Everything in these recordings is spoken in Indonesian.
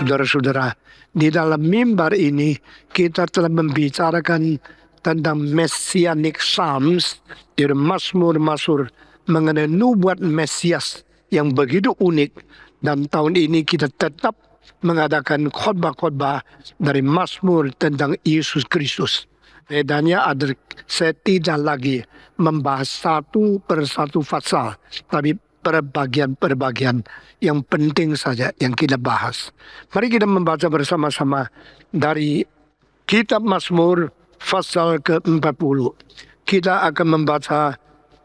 saudara-saudara, di dalam mimbar ini kita telah membicarakan tentang Messianic Psalms, yaitu Mazmur-Mazmur mengenai nubuat Mesias yang begitu unik. Dan tahun ini kita tetap mengadakan khotbah-khotbah dari Mazmur tentang Yesus Kristus. Bedanya ada, saya tidak lagi membahas satu persatu pasal, tapi perbagian-perbagian yang penting saja yang kita bahas. Mari kita membaca bersama-sama dari kitab Mazmur pasal ke-40. Kita akan membaca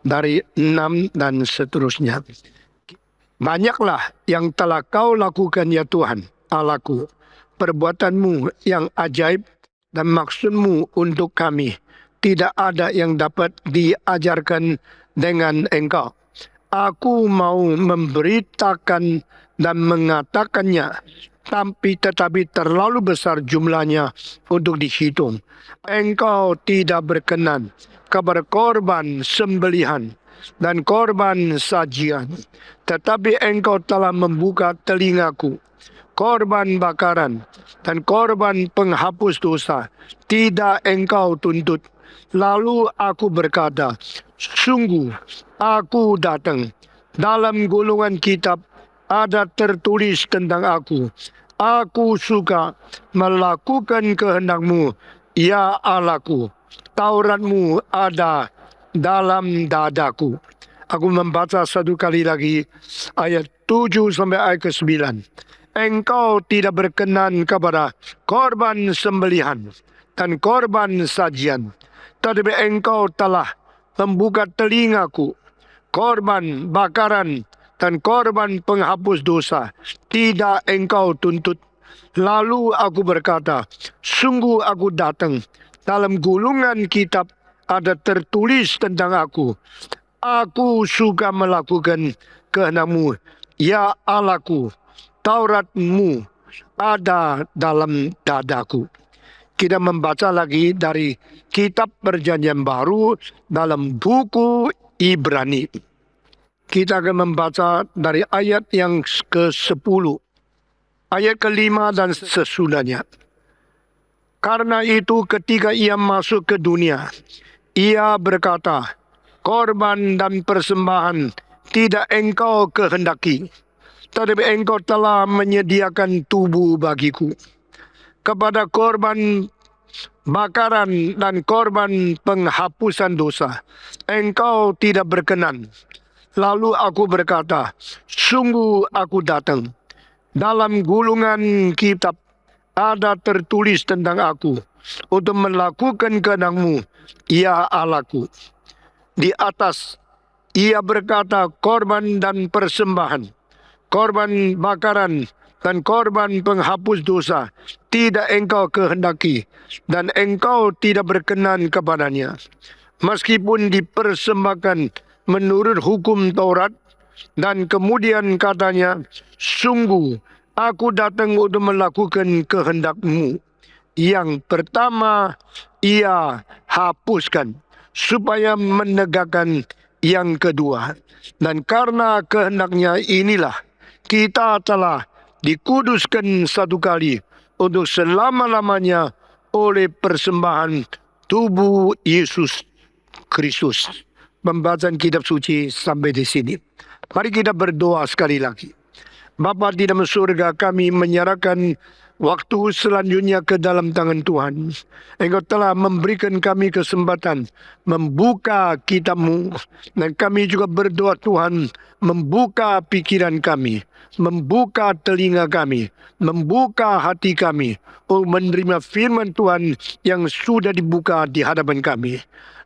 dari 6 dan seterusnya. Banyaklah yang telah kau lakukan ya Tuhan, Allahku, perbuatanmu yang ajaib dan maksudmu untuk kami. Tidak ada yang dapat diajarkan dengan engkau. Aku mau memberitakan dan mengatakannya, tetapi terlalu besar jumlahnya untuk dihitung. Engkau tidak berkenan kepada korban sembelihan dan korban sajian, tetapi engkau telah membuka telingaku. Korban bakaran dan korban penghapus dosa tidak engkau tuntut. Lalu aku berkata, sungguh aku datang. Dalam gulungan kitab ada tertulis tentang aku. Aku suka melakukan kehendakmu, ya Allahku. Tauratmu ada dalam dadaku. Aku membaca satu kali lagi ayat 7 sampai ayat ke-9. Engkau tidak berkenan kepada korban sembelihan dan korban sajian, tetapi engkau telah membuka telingaku. Korban bakaran dan korban penghapus dosa tidak engkau tuntut. Lalu aku berkata, sungguh aku datang. Dalam gulungan kitab ada tertulis tentang aku. Aku suka melakukan kehendakmu, ya Allahku. Tauratmu ada dalam dadaku. Kita membaca lagi dari kitab Perjanjian Baru dalam buku Ibrani. Kita akan membaca dari ayat yang ke-10, ayat ke-5 dan sesudahnya. Karena itu ketika ia masuk ke dunia, ia berkata, korban dan persembahan tidak engkau kehendaki, tetapi engkau telah menyediakan tubuh bagiku. Kepada korban bakaran dan korban penghapusan dosa engkau tidak berkenan. Lalu aku berkata, sungguh aku datang. Dalam gulungan kitab ada tertulis tentang aku, untuk melakukan kehendakmu, ya Allahku. Di atas ia berkata, korban dan persembahan, korban bakaran dan korban penghapus dosa tidak engkau kehendaki, dan engkau tidak berkenan kepadanya. Meskipun dipersembahkan menurut hukum Taurat, dan kemudian katanya, sungguh aku datang untuk melakukan kehendakmu. Yang pertama ia hapuskan, supaya menegakkan yang kedua. Dan karena kehendaknya inilah kita telah dikuduskan satu kali untuk selama-lamanya oleh persembahan tubuh Yesus Kristus. Pembacaan kitab suci sampai di sini. Mari kita berdoa sekali lagi. Bapa di dalam surga, kami menyerahkan waktu selanjutnya ke dalam tangan Tuhan. Engkau telah memberikan kami kesempatan membuka kitab-Mu, dan kami juga berdoa Tuhan membuka pikiran kami, membuka telinga kami, membuka hati kami untuk menerima firman Tuhan yang sudah dibuka di hadapan kami.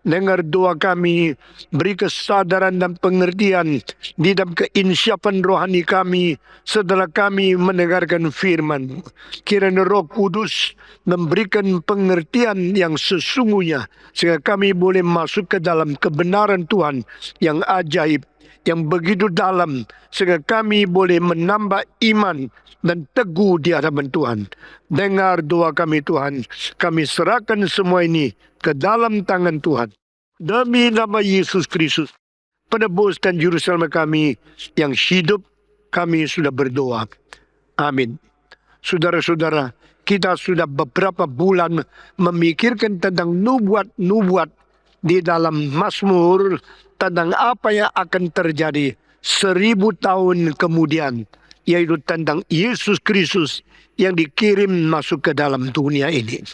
Dengar doa kami, beri kesadaran dan pengertian di dalam keinsyafan rohani kami setelah kami mendengarkan firman. Kiranya Roh Kudus memberikan pengertian yang sesungguhnya, sehingga kami boleh masuk ke dalam kebenaran Tuhan yang ajaib, yang begitu dalam, sehingga kami boleh menambah iman dan teguh di hadapan Tuhan. Dengar doa kami Tuhan, kami serahkan semua ini ke dalam tangan Tuhan. Demi nama Yesus Kristus, penebus dan juru selamat kami yang hidup, kami sudah berdoa. Amin. Saudara-saudara, kita sudah beberapa bulan memikirkan tentang nubuat-nubuat di dalam Mazmur tentang apa yang akan terjadi 1000 tahun kemudian, yaitu tentang Yesus Kristus yang dikirim masuk ke dalam dunia ini.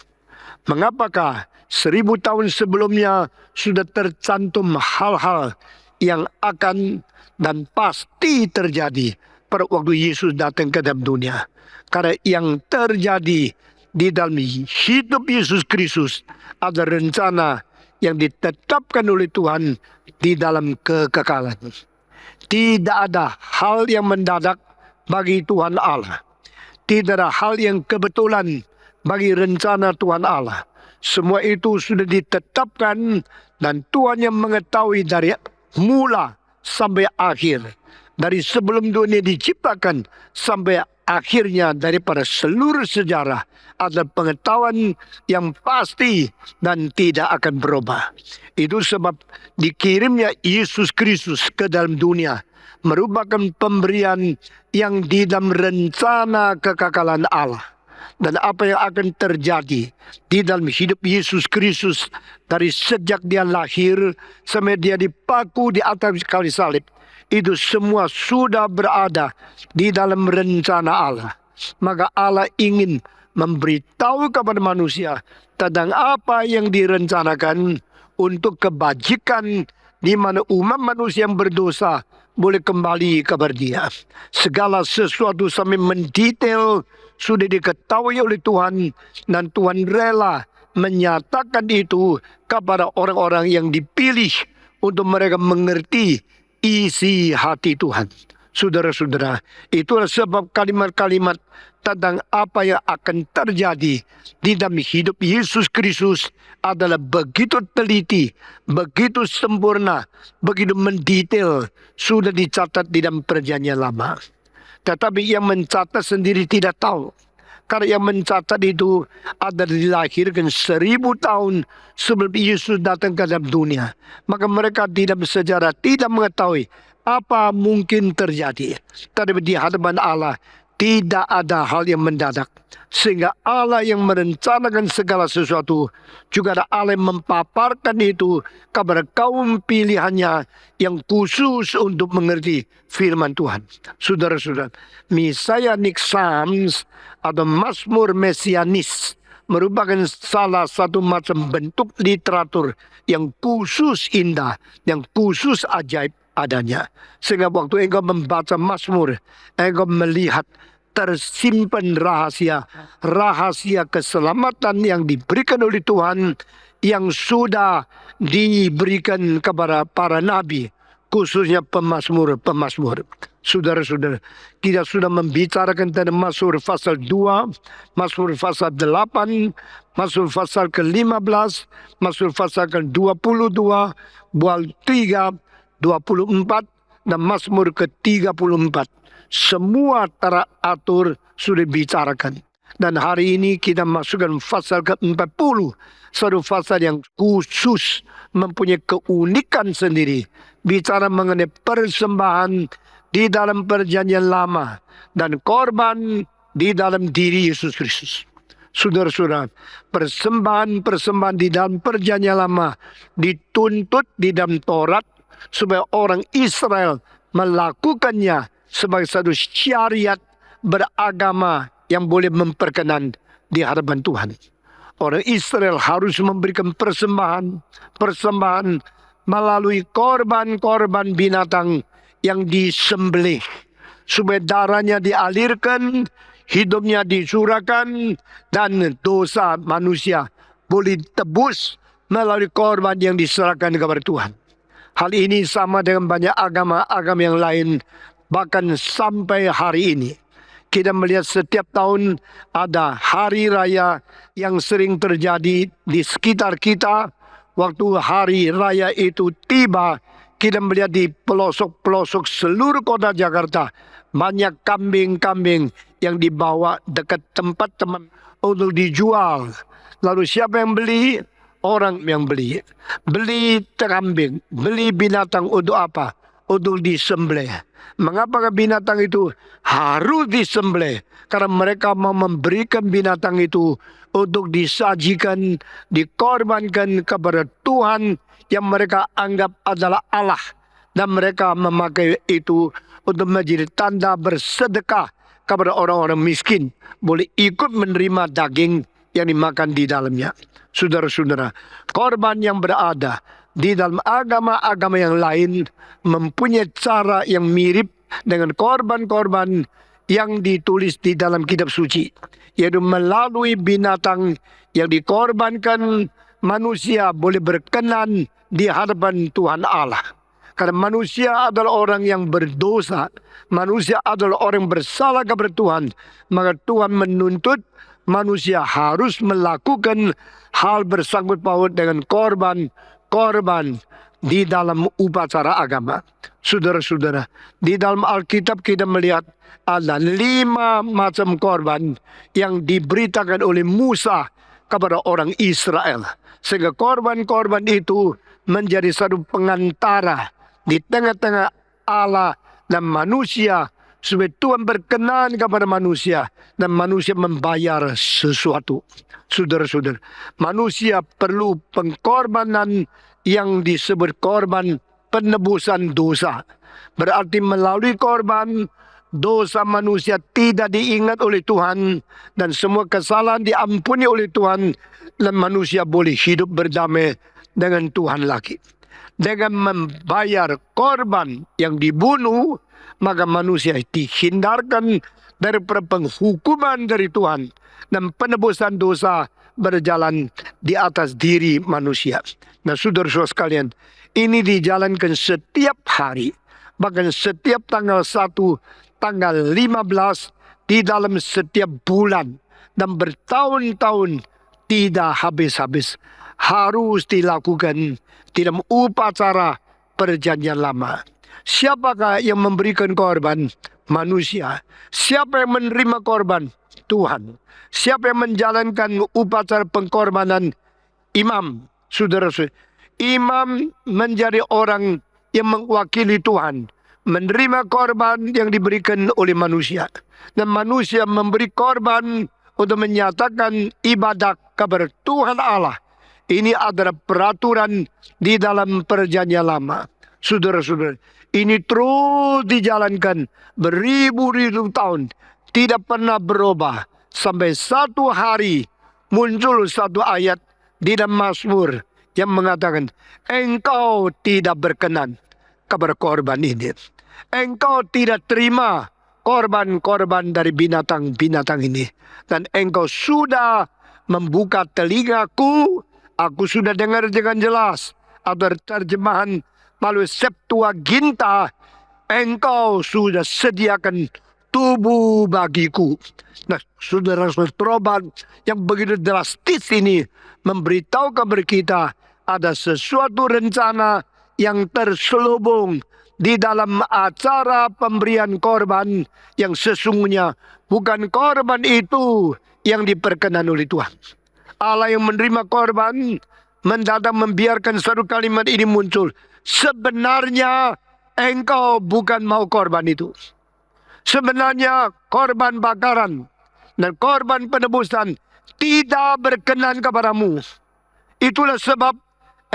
Mengapakah 1000 tahun sebelumnya sudah tercantum hal-hal yang akan dan pasti terjadi pada waktu Yesus datang ke dalam dunia? Karena yang terjadi di dalam hidup Yesus Kristus ada rencana yang ditetapkan oleh Tuhan di dalam kekekalan. Tidak ada hal yang mendadak bagi Tuhan Allah. Tidak ada hal yang kebetulan bagi rencana Tuhan Allah. Semua itu sudah ditetapkan dan Tuhan yang mengetahui dari mula sampai akhir. Dari sebelum dunia diciptakan sampai akhirnya daripada seluruh sejarah adalah pengetahuan yang pasti dan tidak akan berubah. Itu sebab dikirimnya Yesus Kristus ke dalam dunia merupakan pemberian yang di dalam rencana kekekalan Allah. Dan apa yang akan terjadi di dalam hidup Yesus Kristus dari sejak dia lahir sampai dia dipaku di atas kayu salib, itu semua sudah berada di dalam rencana Allah. Maka Allah ingin memberitahu kepada manusia tentang apa yang direncanakan untuk kebajikan di mana umat manusia yang berdosa boleh kembali kepada Dia. Segala sesuatu sampai mendetail sudah diketahui oleh Tuhan dan Tuhan rela menyatakan itu kepada orang-orang yang dipilih untuk mereka mengerti isi hati Tuhan. Saudara-saudara, itulah sebab kalimat-kalimat tentang apa yang akan terjadi di dalam hidup Yesus Kristus adalah begitu teliti, begitu sempurna, begitu mendetail, sudah dicatat di dalam perjanjian lama. Tetapi yang mencatat sendiri tidak tahu. Karena yang mencatat itu adalah dilahirkan 1000 tahun sebelum Yesus datang ke dalam dunia. Maka mereka di dalam sejarah tidak mengetahui apa mungkin terjadi. Tetapi di hadapan Allah tidak ada hal yang mendadak. Sehingga Allah yang merencanakan segala sesuatu juga ada Allah yang mempaparkan itu kepada kaum pilihannya yang khusus untuk mengerti firman Tuhan. Saudara-saudara, Messianic Psalms atau Mazmur Mesianis merupakan salah satu macam bentuk literatur yang khusus indah, yang khusus ajaib adanya. Sehingga waktu engkau membaca Mazmur, engkau melihat tersimpan rahasia keselamatan yang diberikan oleh Tuhan yang sudah diberikan kepada para nabi, khususnya pemazmur. Saudara-saudara, kita sudah membicarakan tentang Mazmur pasal 2, Mazmur pasal 8, Mazmur pasal ke-15, Mazmur pasal ke-22, bual 3, 24, dan Mazmur ke-34. Semua teratur sudah dibicarakan. Dan hari ini kita masukkan pasal ke-40. Satu pasal yang khusus mempunyai keunikan sendiri. Bicara mengenai persembahan di dalam perjanjian lama. Dan korban di dalam diri Yesus Kristus. Saudara-saudara, persembahan di dalam perjanjian lama dituntut di dalam Taurat supaya orang Israel melakukannya sebagai satu syariat beragama yang boleh memperkenan di hadapan Tuhan. Orang Israel harus memberikan persembahan melalui korban-korban binatang yang disembelih. Supaya darahnya dialirkan, hidupnya dicurahkan, dan dosa manusia boleh tebus melalui korban yang diserahkan kepada Tuhan. Hal ini sama dengan banyak agama-agama yang lain. Bahkan sampai hari ini, kita melihat setiap tahun ada hari raya yang sering terjadi di sekitar kita. Waktu hari raya itu tiba, kita melihat di pelosok-pelosok seluruh kota Jakarta, banyak kambing-kambing yang dibawa dekat tempat teman untuk dijual. Lalu siapa yang beli? Orang yang beli. Beli kambing, beli binatang untuk apa? untuk disembelih. Mengapa binatang itu harus disembelih? Karena mereka mau memberikan binatang itu untuk disajikan, dikorbankan kepada Tuhan yang mereka anggap adalah Allah. Dan mereka memakai itu untuk menjadi tanda bersedekah kepada orang-orang miskin. Boleh ikut menerima daging yang dimakan di dalamnya. Saudara-saudara, korban yang berada di dalam agama-agama yang lain mempunyai cara yang mirip dengan korban-korban yang ditulis di dalam kitab suci, yaitu melalui binatang yang dikorbankan, manusia boleh berkenan di hadapan Tuhan Allah. Karena manusia adalah orang yang berdosa, manusia adalah orang yang bersalah kepada Tuhan, maka Tuhan menuntut manusia harus melakukan hal bersangkut paut dengan korban di dalam upacara agama. Saudara-saudara, di dalam Alkitab kita melihat ada 5 macam korban yang diberitakan oleh Musa kepada orang Israel. Sehingga korban-korban itu menjadi satu pengantara di tengah-tengah Allah dan manusia, supaya Tuhan berkenan kepada manusia dan manusia membayar sesuatu. Saudara-saudara, manusia perlu pengorbanan yang disebut korban penebusan dosa. Berarti melalui korban, dosa manusia tidak diingat oleh Tuhan dan semua kesalahan diampuni oleh Tuhan, dan manusia boleh hidup berdamai dengan Tuhan lagi. Dengan membayar korban yang dibunuh, maka manusia dihindarkan dari penghukuman dari Tuhan, dan penebusan dosa berjalan di atas diri manusia. Nah, saudara-saudara sekalian, ini dijalankan setiap hari, bahkan setiap tanggal 1, tanggal 15 di dalam setiap bulan, dan bertahun-tahun tidak habis-habis. Harus dilakukan di dalam upacara perjanjian lama. Siapakah yang memberikan korban? Manusia. Siapa yang menerima korban? Tuhan. Siapa yang menjalankan upacara pengkorbanan? Imam. Saudara-saudara, imam menjadi orang yang mewakili Tuhan, menerima korban yang diberikan oleh manusia, dan manusia memberi korban untuk menyatakan ibadah kepada Tuhan Allah. Ini adalah peraturan di dalam perjanjian lama. Saudara-saudara, ini terus dijalankan beribu-ribu tahun, tidak pernah berubah, sampai satu hari muncul satu ayat di dalam Mazmur yang mengatakan, engkau tidak berkenan kepada korban ini. Engkau tidak terima korban-korban dari binatang-binatang ini. Dan engkau sudah membuka telingaku, aku sudah dengar dengan jelas. Atau terjemahan melalui Septuaginta, engkau sudah sediakan tubuh bagiku. Nah, saudara-saudara, terobat yang begitu drastis ini memberitahu kepada kita ada sesuatu rencana yang terselubung di dalam acara pemberian korban, yang sesungguhnya bukan korban itu yang diperkenan oleh Tuhan. Allah yang menerima korban mendadak membiarkan satu kalimat ini muncul. Sebenarnya engkau bukan mau korban itu. Sebenarnya korban bakaran dan korban penebusan tidak berkenan kepadamu. Itulah sebab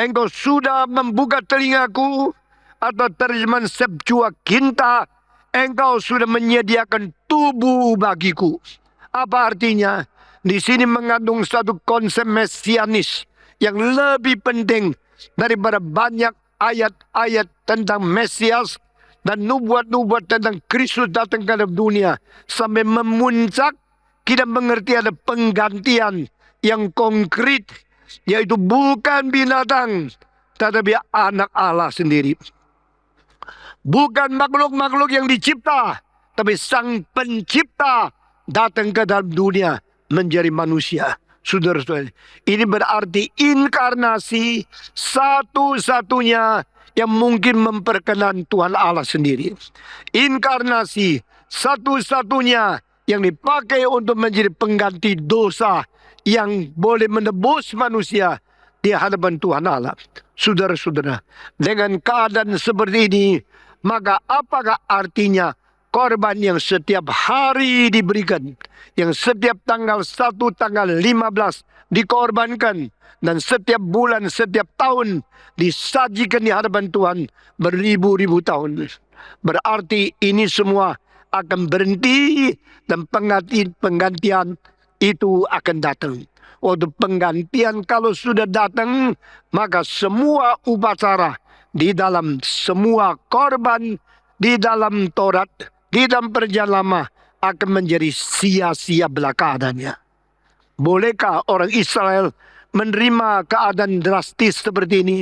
engkau sudah membuka telingaku, atau terjemahan Septuaginta, engkau sudah menyediakan tubuh bagiku. Apa artinya? Di sini mengandung satu konsep mesianis yang lebih penting daripada banyak ayat-ayat tentang Mesias dan nubuat-nubuat tentang Kristus datang ke dalam dunia. Sampai memuncak kita mengerti ada penggantian yang konkret, yaitu bukan binatang, tetapi anak Allah sendiri. Bukan makhluk-makhluk yang dicipta, tapi Sang Pencipta datang ke dalam dunia menjadi manusia. Saudara-saudara, ini berarti inkarnasi satu-satunya yang mungkin memperkenan Tuhan Allah sendiri. Inkarnasi satu-satunya yang dipakai untuk menjadi pengganti dosa yang boleh menebus manusia di hadapan Tuhan Allah. Saudara-saudara, dengan keadaan seperti ini, Maka apakah artinya korban yang setiap hari diberikan, yang setiap tanggal 1, tanggal 15 dikorbankan, dan setiap bulan, setiap tahun disajikan di hadapan Tuhan beribu-ribu tahun. Berarti ini semua akan berhenti dan penggantian itu akan datang. Waktu penggantian kalau sudah datang, maka semua upacara di dalam semua korban di dalam Taurat, di dalam perjanjian lama akan menjadi sia-sia belaka adanya. Bolehkah orang Israel menerima keadaan drastis seperti ini?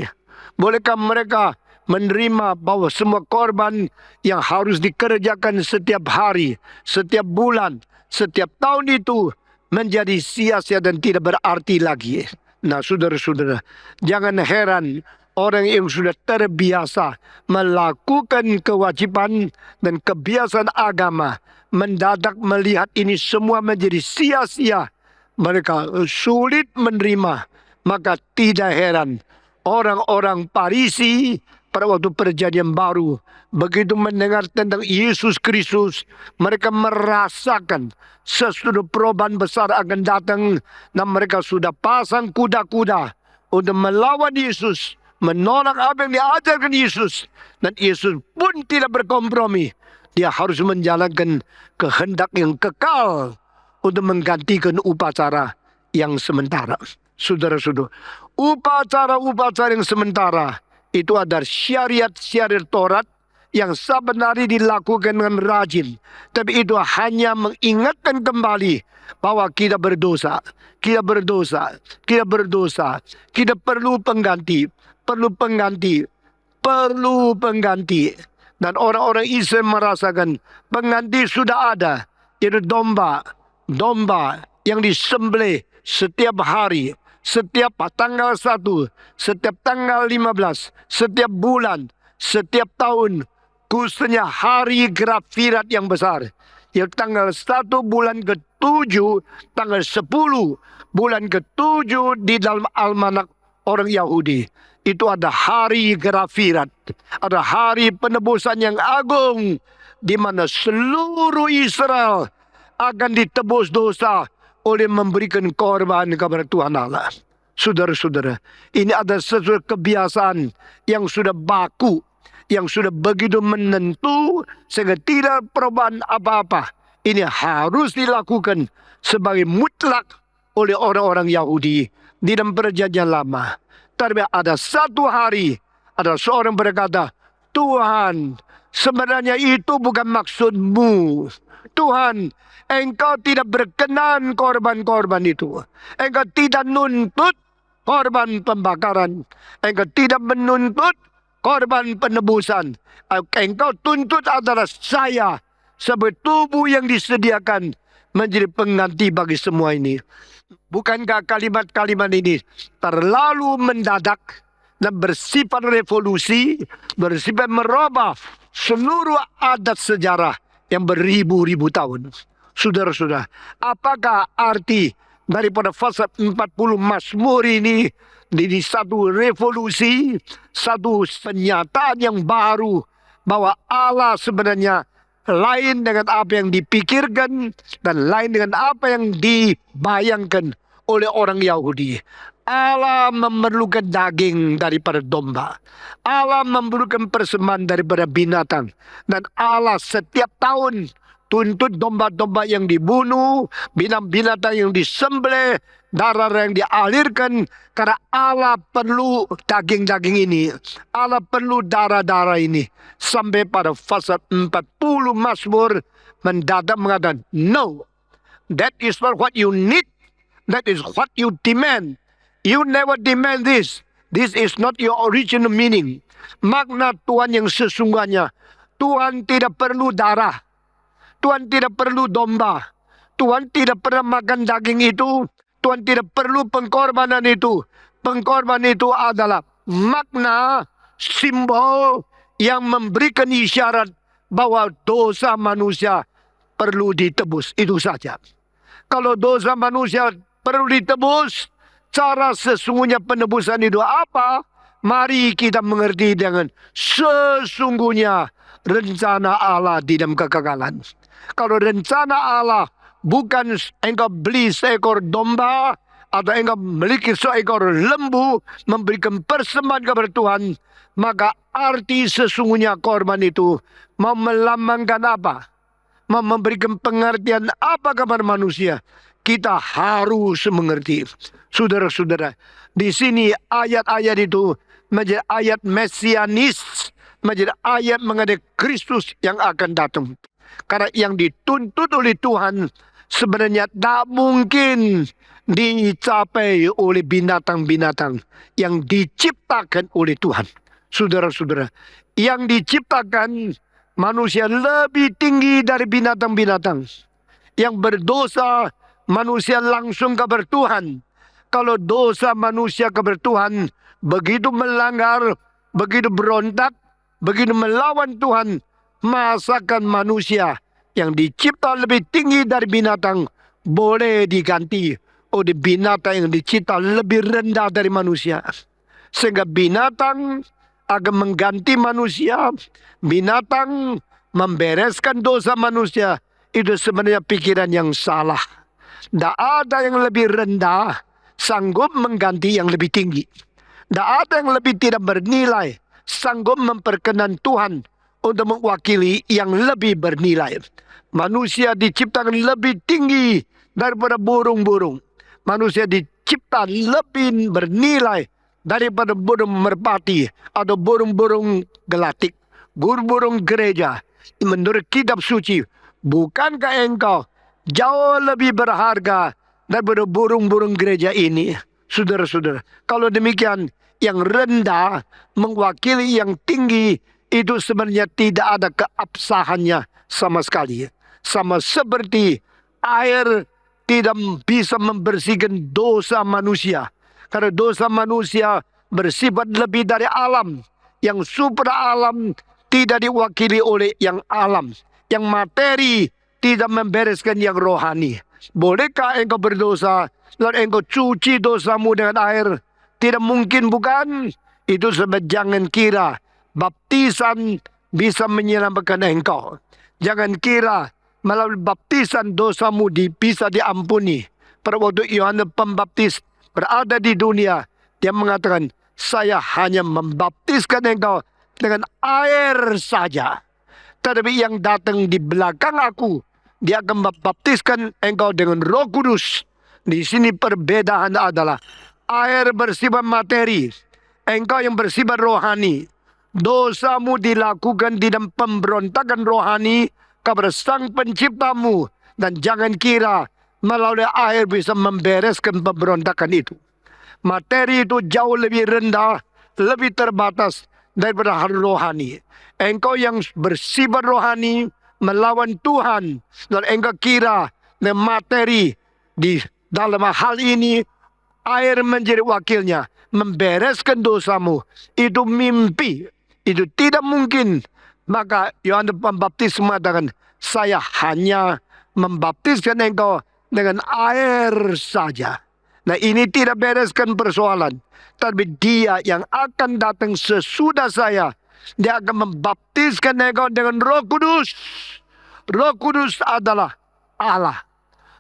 Bolehkah mereka menerima bahwa semua korban yang harus dikerjakan setiap hari, setiap bulan, setiap tahun itu menjadi sia-sia dan tidak berarti lagi? Nah, saudara-saudara, jangan heran orang yang sudah terbiasa melakukan kewajiban dan kebiasaan agama mendadak melihat ini semua menjadi sia-sia. Mereka sulit menerima. Maka tidak heran orang-orang Farisi pada waktu perjanjian baru begitu mendengar tentang Yesus Kristus, mereka merasakan sesuatu perubahan besar akan datang, dan mereka sudah pasang kuda-kuda untuk melawan Yesus, menolak apa yang diajarkan Yesus. Dan Yesus pun tidak berkompromi. Dia harus menjalankan kehendak yang kekal untuk menggantikan upacara yang sementara. Saudara-saudara, upacara-upacara yang sementara itu adalah syariat-syariat Taurat yang sebenarnya dilakukan dengan rajin. Tapi itu hanya mengingatkan kembali bahwa kita berdosa. Kita berdosa. Kita berdosa. Kita perlu pengganti. Perlu pengganti. Perlu pengganti. Dan orang-orang Israel merasakan pengganti sudah ada. Itu domba. Domba yang disembelih setiap hari. Setiap tanggal 1, setiap tanggal 15, setiap bulan, setiap tahun, khususnya hari Grafirat yang besar. Yang tanggal 1 bulan ke-7, tanggal 10 bulan ke-7 di dalam almanak orang Yahudi. Itu ada hari Grafirat, ada hari penebusan yang agung, di mana seluruh Israel akan ditebus dosa oleh memberikan korban kepada Tuhan Allah. Saudara-saudara, ini ada sesuatu kebiasaan yang sudah baku, yang sudah begitu menentu, sehingga tidak perubahan apa-apa. Ini harus dilakukan sebagai mutlak oleh orang-orang Yahudi di dalam perjanjian lama. Tapi ada satu hari, ada seorang berkata, Tuhan, sebenarnya itu bukan maksudmu. Tuhan, Engkau tidak berkenan korban-korban itu. Engkau tidak nuntut korban pembakaran. Engkau tidak menuntut korban penebusan. Engkau tuntut adalah saya sebagai tubuh yang disediakan menjadi pengganti bagi semua ini. Bukankah kalimat-kalimat ini terlalu mendadak dan bersifat revolusi, bersifat merubah seluruh adat sejarah yang beribu-ribu tahun? Saudara-saudara, apakah arti daripada pasal 40 Mazmur ini satu revolusi, satu penyataan yang baru bahwa Allah sebenarnya lain dengan apa yang dipikirkan dan lain dengan apa yang dibayangkan oleh orang Yahudi. Allah memerlukan daging daripada domba. Allah memerlukan persembahan daripada binatang. Dan Allah setiap tahun tuntut domba-domba yang dibunuh, binatang-binatang yang disembelih, darah yang dialirkan. Karena Allah perlu daging-daging ini. Allah perlu darah-darah ini. Sampai pada pasal 40 Mazmur mendadak mengatakan, no, that is not what you need. That is what you demand. You never demand this. This is not your original meaning. Makna Tuhan yang sesungguhnya. Tuhan tidak perlu darah. Tuhan tidak perlu domba. Tuhan tidak pernah makan daging itu. Tuhan tidak perlu pengkorbanan itu. Pengkorbanan itu adalah makna, simbol yang memberikan isyarat bahwa dosa manusia perlu ditebus. Itu saja. Kalau dosa manusia perlu ditebus, cara sesungguhnya penebusan itu apa? Mari kita mengerti dengan sesungguhnya rencana Allah di dalam kekekalan. Kalau rencana Allah bukan engkau beli seekor domba atau engkau memiliki seekor lembu memberikan persembahan kepada Tuhan, maka arti sesungguhnya korban itu mau melambangkan apa? Mau memberikan pengertian apa kepada manusia? Kita harus mengerti. Saudara-saudara, di sini ayat-ayat itu menjadi ayat mesianis, menjadi ayat mengenai Kristus yang akan datang. Karena yang dituntut oleh Tuhan sebenarnya tak mungkin dicapai oleh binatang-binatang yang diciptakan oleh Tuhan. Saudara-saudara, yang diciptakan manusia lebih tinggi dari binatang-binatang. Yang berdosa manusia langsung kepada Tuhan. Kalau dosa manusia kepada Tuhan begitu melanggar, begitu berontak, begitu melawan Tuhan, masakan manusia yang dicipta lebih tinggi dari binatang boleh diganti oleh binatang yang dicipta lebih rendah dari manusia. Sehingga binatang akan mengganti manusia, binatang membereskan dosa manusia. Itu sebenarnya pikiran yang salah. Tidak ada yang lebih rendah sanggup mengganti yang lebih tinggi. Tidak ada yang lebih tidak bernilai sanggup memperkenan Tuhan untuk mewakili yang lebih bernilai. Manusia diciptakan lebih tinggi daripada burung-burung. Manusia dicipta lebih bernilai daripada burung merpati atau burung-burung gelatik, burung-burung gereja. Menurut kitab suci, bukankah engkau jauh lebih berharga daripada burung-burung gereja ini? Saudara-saudara, kalau demikian, yang rendah mewakili yang tinggi itu sebenarnya tidak ada keabsahannya sama sekali. Sama seperti air tidak bisa membersihkan dosa manusia. Karena dosa manusia bersifat lebih dari alam. Yang supra alam tidak diwakili oleh yang alam. Yang materi tidak membereskan yang rohani. Bolehkah engkau berdosa lalu engkau cuci dosamu dengan air? Tidak mungkin, bukan? Itu sebab jangan kira baptisan bisa menyelamatkan engkau. Jangan kira melalui baptisan dosamu bisa diampuni. Pada waktu Yohanes Pembaptis berada di dunia, dia mengatakan, saya hanya membaptiskan engkau dengan air saja. Tetapi yang datang di belakang aku, dia akan membaptiskan engkau dengan Roh Kudus. Di sini perbedaan adalah air bersifat materi, engkau yang bersifat rohani. Dosamu dilakukan di dalam pemberontakan rohani kepada Sang Penciptamu. Dan jangan kira melalui air bisa membereskan pemberontakan itu. Materi itu jauh lebih rendah, lebih terbatas daripada hal rohani. Engkau yang bersifat rohani melawan Tuhan, dan engkau kira materi di dalam hal ini air menjadi wakilnya, membereskan dosamu. Itu mimpi, itu tidak mungkin. Maka Yohanes Pembaptis mengatakan, saya hanya membaptiskan engkau dengan air saja. Nah, ini tidak bereskan persoalan. Tapi dia yang akan datang sesudah saya, dia akan membaptiskan engkau dengan Roh Kudus. Roh Kudus adalah Allah.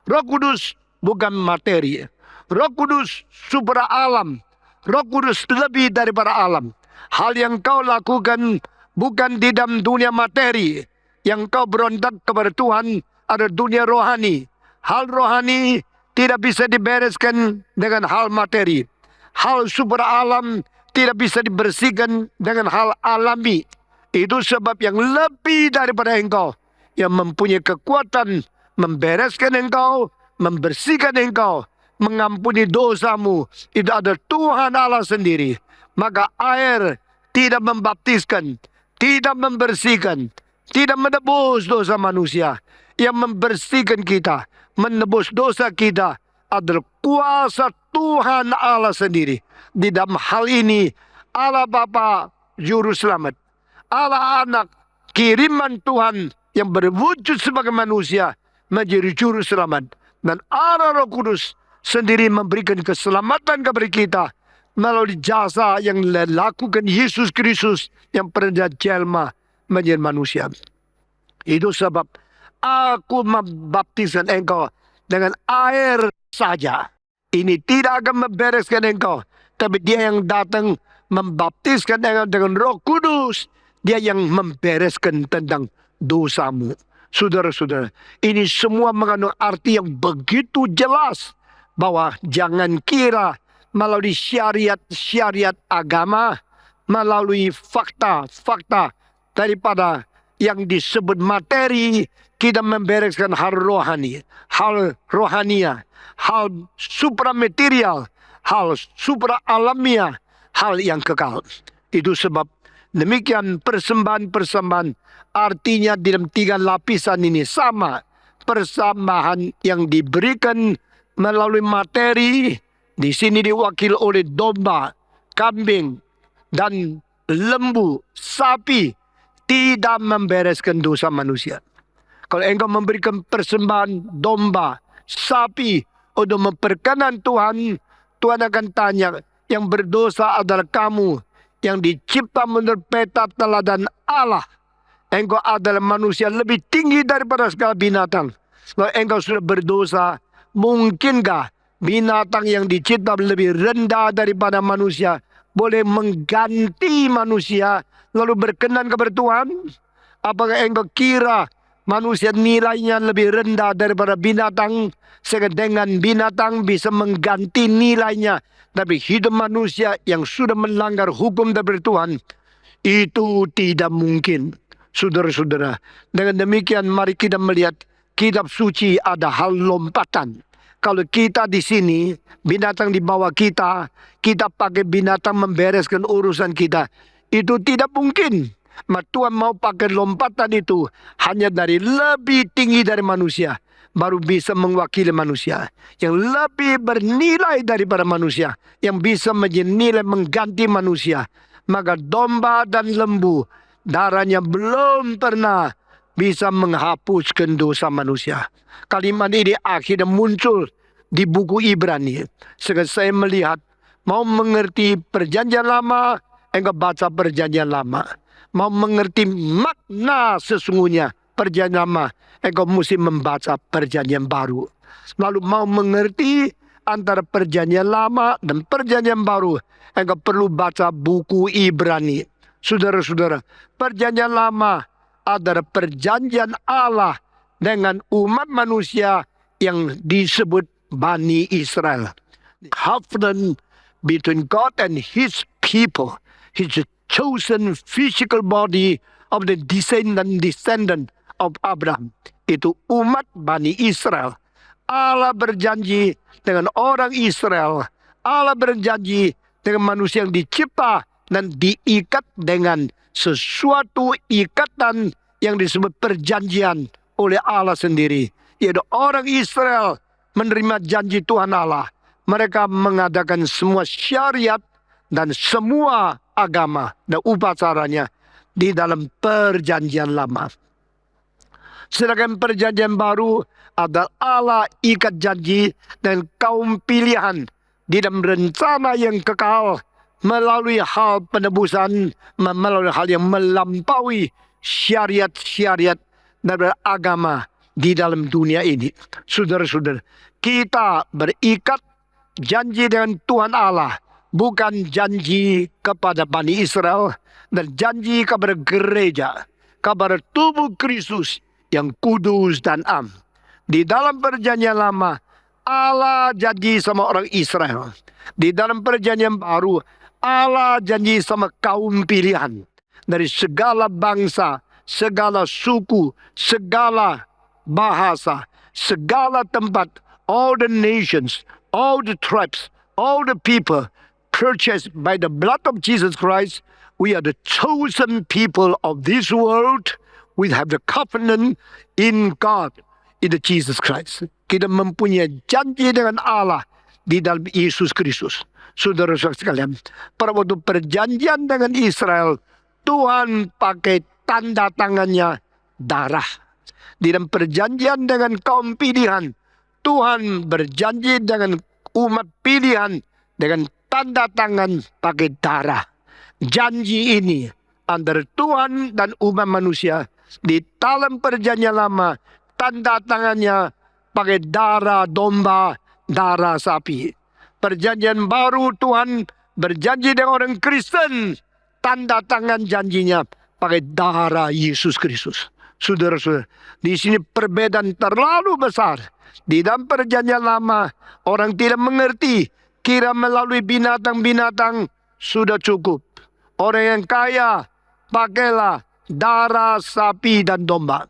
Roh Kudus bukan materi. Roh Kudus supra alam. Roh Kudus lebih daripada alam. Hal yang kau lakukan bukan di dalam dunia materi. Yang kau berontak kepada Tuhan ada dunia rohani. Hal rohani tidak bisa dibereskan dengan hal materi. Hal supra alam tidak bisa dibersihkan dengan hal alami. Itu sebab yang lebih daripada engkau, yang mempunyai kekuatan membereskan engkau, membersihkan engkau, mengampuni dosamu, itu ada Tuhan Allah sendiri. Maka air tidak membaptiskan, tidak membersihkan, tidak menebus dosa manusia. Yang membersihkan kita, menebus dosa kita adalah kuasa Tuhan Allah sendiri. Di dalam hal ini, Allah Bapa Juru Selamat, Allah Anak kiriman Tuhan yang berwujud sebagai manusia menjadi Juru Selamat, dan Allah Roh Kudus sendiri memberikan keselamatan kepada kita melalui jasa yang dilakukan Yesus Kristus yang pernah jelma menjadi manusia. Itu sebab aku membaptiskan engkau dengan air saja. Ini tidak akan membereskan engkau, tapi dia yang datang membaptiskan engkau dengan Roh Kudus. Dia yang membereskan tentang dosamu. Saudara-saudara, ini semua mengandung arti yang begitu jelas, bahwa jangan kira melalui syariat-syariat agama, melalui fakta-fakta daripada yang disebut materi, kita membereskan hal rohani, hal rohania, hal supramaterial, hal supra alamiah, hal yang kekal. Itu sebab demikian persembahan-persembahan artinya di dalam 3 lapisan ini sama. Persembahan yang diberikan melalui materi, di sini diwakili oleh domba, kambing, dan lembu, sapi, tidak membereskan dosa manusia. Kalau engkau memberikan persembahan domba, sapi untuk memperkenan Tuhan, Tuhan akan tanya, yang berdosa adalah kamu yang dicipta menurut peta teladan Allah. Engkau adalah manusia lebih tinggi daripada segala binatang. Kalau engkau sudah berdosa, mungkinkah binatang yang dicipta lebih rendah daripada manusia boleh mengganti manusia lalu berkenan kepada Tuhan? Apakah engkau kira manusia nilainya lebih rendah daripada binatang, sehingga dengan binatang bisa mengganti nilainya? Tapi hidup manusia yang sudah melanggar hukum dari Tuhan, itu tidak mungkin. Saudara-saudara, dengan demikian mari kita melihat kitab suci ada hal lompatan. Kalau kita di sini, binatang di bawah kita, kita pakai binatang membereskan urusan kita, itu tidak mungkin. Tuhan mau pakai lompatan itu hanya dari lebih tinggi dari manusia, baru bisa mewakili manusia yang lebih bernilai daripada manusia, yang bisa menjadi nilai mengganti manusia. Maka domba dan lembu, darahnya belum pernah bisa menghapuskan dosa manusia. Kalimat ini akhirnya muncul di buku Ibrani. Sekarang saya melihat, mau mengerti perjanjian lama, engkau baca perjanjian lama. Mau mengerti makna sesungguhnya perjanjian lama, engkau mesti membaca perjanjian baru. Lalu mau mengerti antara perjanjian lama dan perjanjian baru, engkau perlu baca buku Ibrani. Saudara-saudara, perjanjian lama adalah perjanjian Allah dengan umat manusia yang disebut Bani Israel. Covenant between God and His people, His chosen physical body of the descendant of Abraham. Itu umat Bani Israel. Allah berjanji dengan orang Israel. Allah berjanji dengan manusia yang dicipta dan diikat dengan sesuatu ikatan yang disebut perjanjian oleh Allah sendiri. Yaitu orang Israel menerima janji Tuhan Allah. Mereka mengadakan semua syariat dan semua agama dan upacaranya di dalam perjanjian lama. Sedangkan perjanjian baru adalah Allah ikat janji dan kaum pilihan di dalam rencana yang kekal melalui hal penebusan, melalui hal yang melampaui syariat-syariat dari agama di dalam dunia ini. Saudara-saudara, kita berikat janji dengan Tuhan Allah, bukan janji kepada Bani Israel, dan janji kepada gereja, kepada tubuh Kristus yang kudus dan am. Di dalam perjanjian lama, Allah janji sama orang Israel. Di dalam perjanjian baru, Allah janji sama kaum pilihan dari segala bangsa, segala suku, segala bahasa, segala tempat, all the nations, all the tribes, all the people purchased by the blood of Jesus Christ. We are the chosen people of this world. We have the covenant in God, in the Jesus Christ. Kita mempunyai janji dengan Allah di dalam Yesus Kristus. Saudara-saudara sekalian, pada waktu perjanjian dengan Israel, Tuhan pakai tanda tangannya darah. Di dalam perjanjian dengan kaum pilihan, Tuhan berjanji dengan umat pilihan dengan tanda tangan pakai darah. Janji ini antara Tuhan dan umat manusia. Di dalam perjanjian lama, tanda tangannya pakai darah domba, darah sapi. Perjanjian baru Tuhan berjanji dengan orang Kristen, tanda tangan janjinya pakai darah Yesus Kristus. Saudara-saudara, di sini perbedaan terlalu besar. Di dalam perjanjian lama, orang tidak mengerti, kira melalui binatang-binatang sudah cukup. Orang yang kaya, pakailah darah sapi dan domba.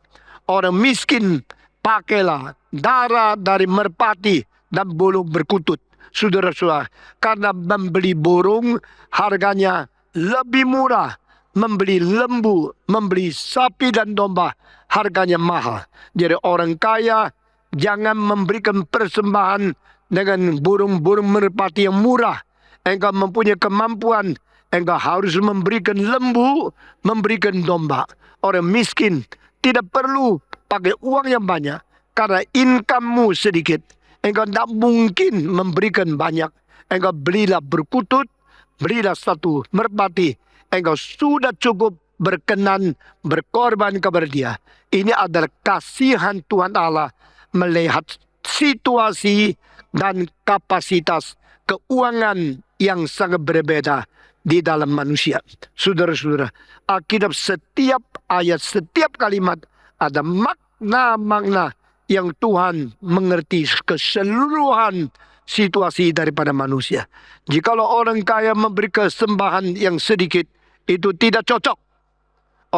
Orang miskin, pakailah darah dari merpati dan bulu berkutut. Saudara-saudara, karena membeli burung harganya lebih murah. Membeli lembu, membeli sapi dan domba, harganya mahal. Jadi orang kaya jangan memberikan persembahan dengan burung-burung merpati yang murah. Engkau mempunyai kemampuan, engkau harus memberikan lembu, memberikan domba. Orang miskin tidak perlu pakai uang yang banyak, karena income-mu sedikit. Engkau tidak mungkin memberikan banyak. Engkau belilah berkutut, belilah satu merpati. Engkau sudah cukup berkenan berkorban kepada dia. Ini adalah kasihan Tuhan Allah melihat situasi dan kapasitas keuangan yang sangat berbeda di dalam manusia. Saudara-saudara, Alkitab setiap ayat, setiap kalimat ada makna-makna yang Tuhan mengerti keseluruhan situasi daripada manusia. Jikalau orang kaya memberi kesembahan yang sedikit, itu tidak cocok.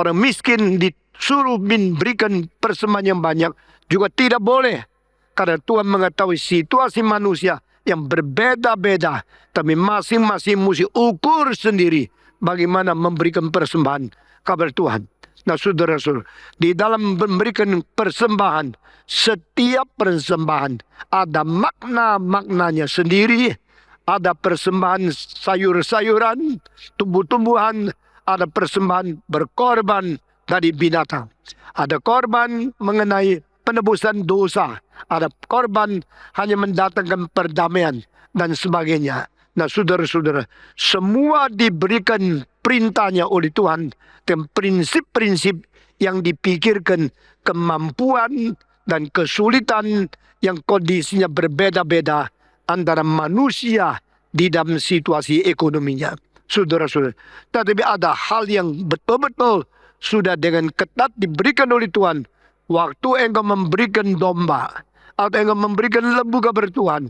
Orang miskin disuruh memberikan persembahan yang banyak juga tidak boleh. Karena Tuhan mengetahui situasi manusia yang berbeda-beda. Tapi masing-masing mesti ukur sendiri bagaimana memberikan persembahan kepada Tuhan. Nah, saudara-saudara, di dalam memberikan persembahan, setiap persembahan ada makna-maknanya sendiri. Ada persembahan sayur-sayuran, tumbuh-tumbuhan, ada persembahan berkorban dari binatang. Ada korban mengenai penebusan dosa, ada korban hanya mendatangkan perdamaian dan sebagainya. Nah, saudara-saudara, semua diberikan perintahnya oleh Tuhan dan prinsip-prinsip yang dipikirkan kemampuan dan kesulitan yang kondisinya berbeda-beda antara manusia di dalam situasi ekonominya. Saudara-saudara, tetapi ada hal yang betul-betul sudah dengan ketat diberikan oleh Tuhan. Waktu engkau memberikan domba atau engkau memberikan lembu kepada Tuhan,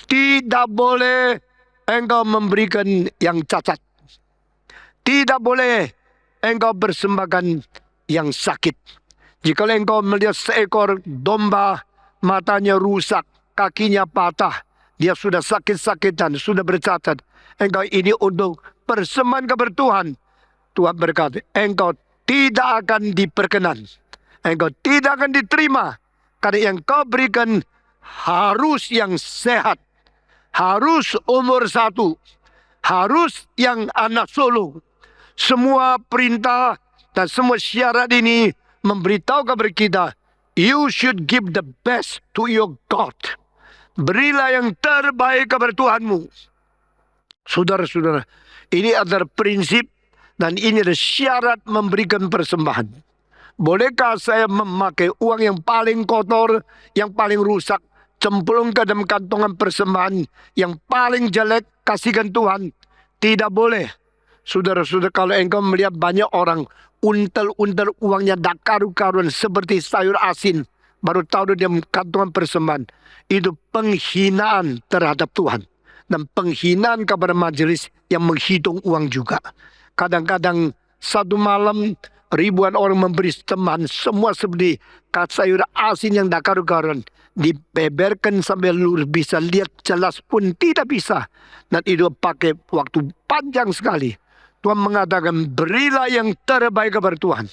tidak boleh engkau memberikan yang cacat. Tidak boleh engkau persembahkan yang sakit. Jika engkau melihat seekor domba matanya rusak, kakinya patah, dia sudah sakit-sakitan, sudah bercatat, engkau ini untuk persembahan kepada Tuhan. Tuhan berkata, engkau tidak akan diperkenan. Engkau tidak akan diterima. Karena yang kau berikan harus yang sehat. Harus umur 1. Harus yang anak sulung. Semua perintah dan semua syarat ini memberitahu kepada kita, you should give the best to your God. Berilah yang terbaik kepada Tuhanmu. Saudara-saudara, ini adalah prinsip dan ini adalah syarat memberikan persembahan. Bolehkah saya memakai uang yang paling kotor, yang paling rusak, cemplung ke dalam kantongan persembahan yang paling jelek, kasihkan Tuhan? Tidak boleh. Saudara-saudara, kalau engkau melihat banyak orang untel-untel uangnya tak karu-karuan seperti sayur asin, baru tahu dia kantongan persembahan, itu penghinaan terhadap Tuhan. Dan penghinaan kepada majelis yang menghitung uang juga. Kadang-kadang satu malam ribuan orang memberi teman, semua seperti sayur asin yang tak karu-karuan. Dibeberkan sampai lu bisa lihat jelas pun tidak bisa. Dan itu pakai waktu panjang sekali. Tuhan mengatakan, berilah yang terbaik kepada Tuhan.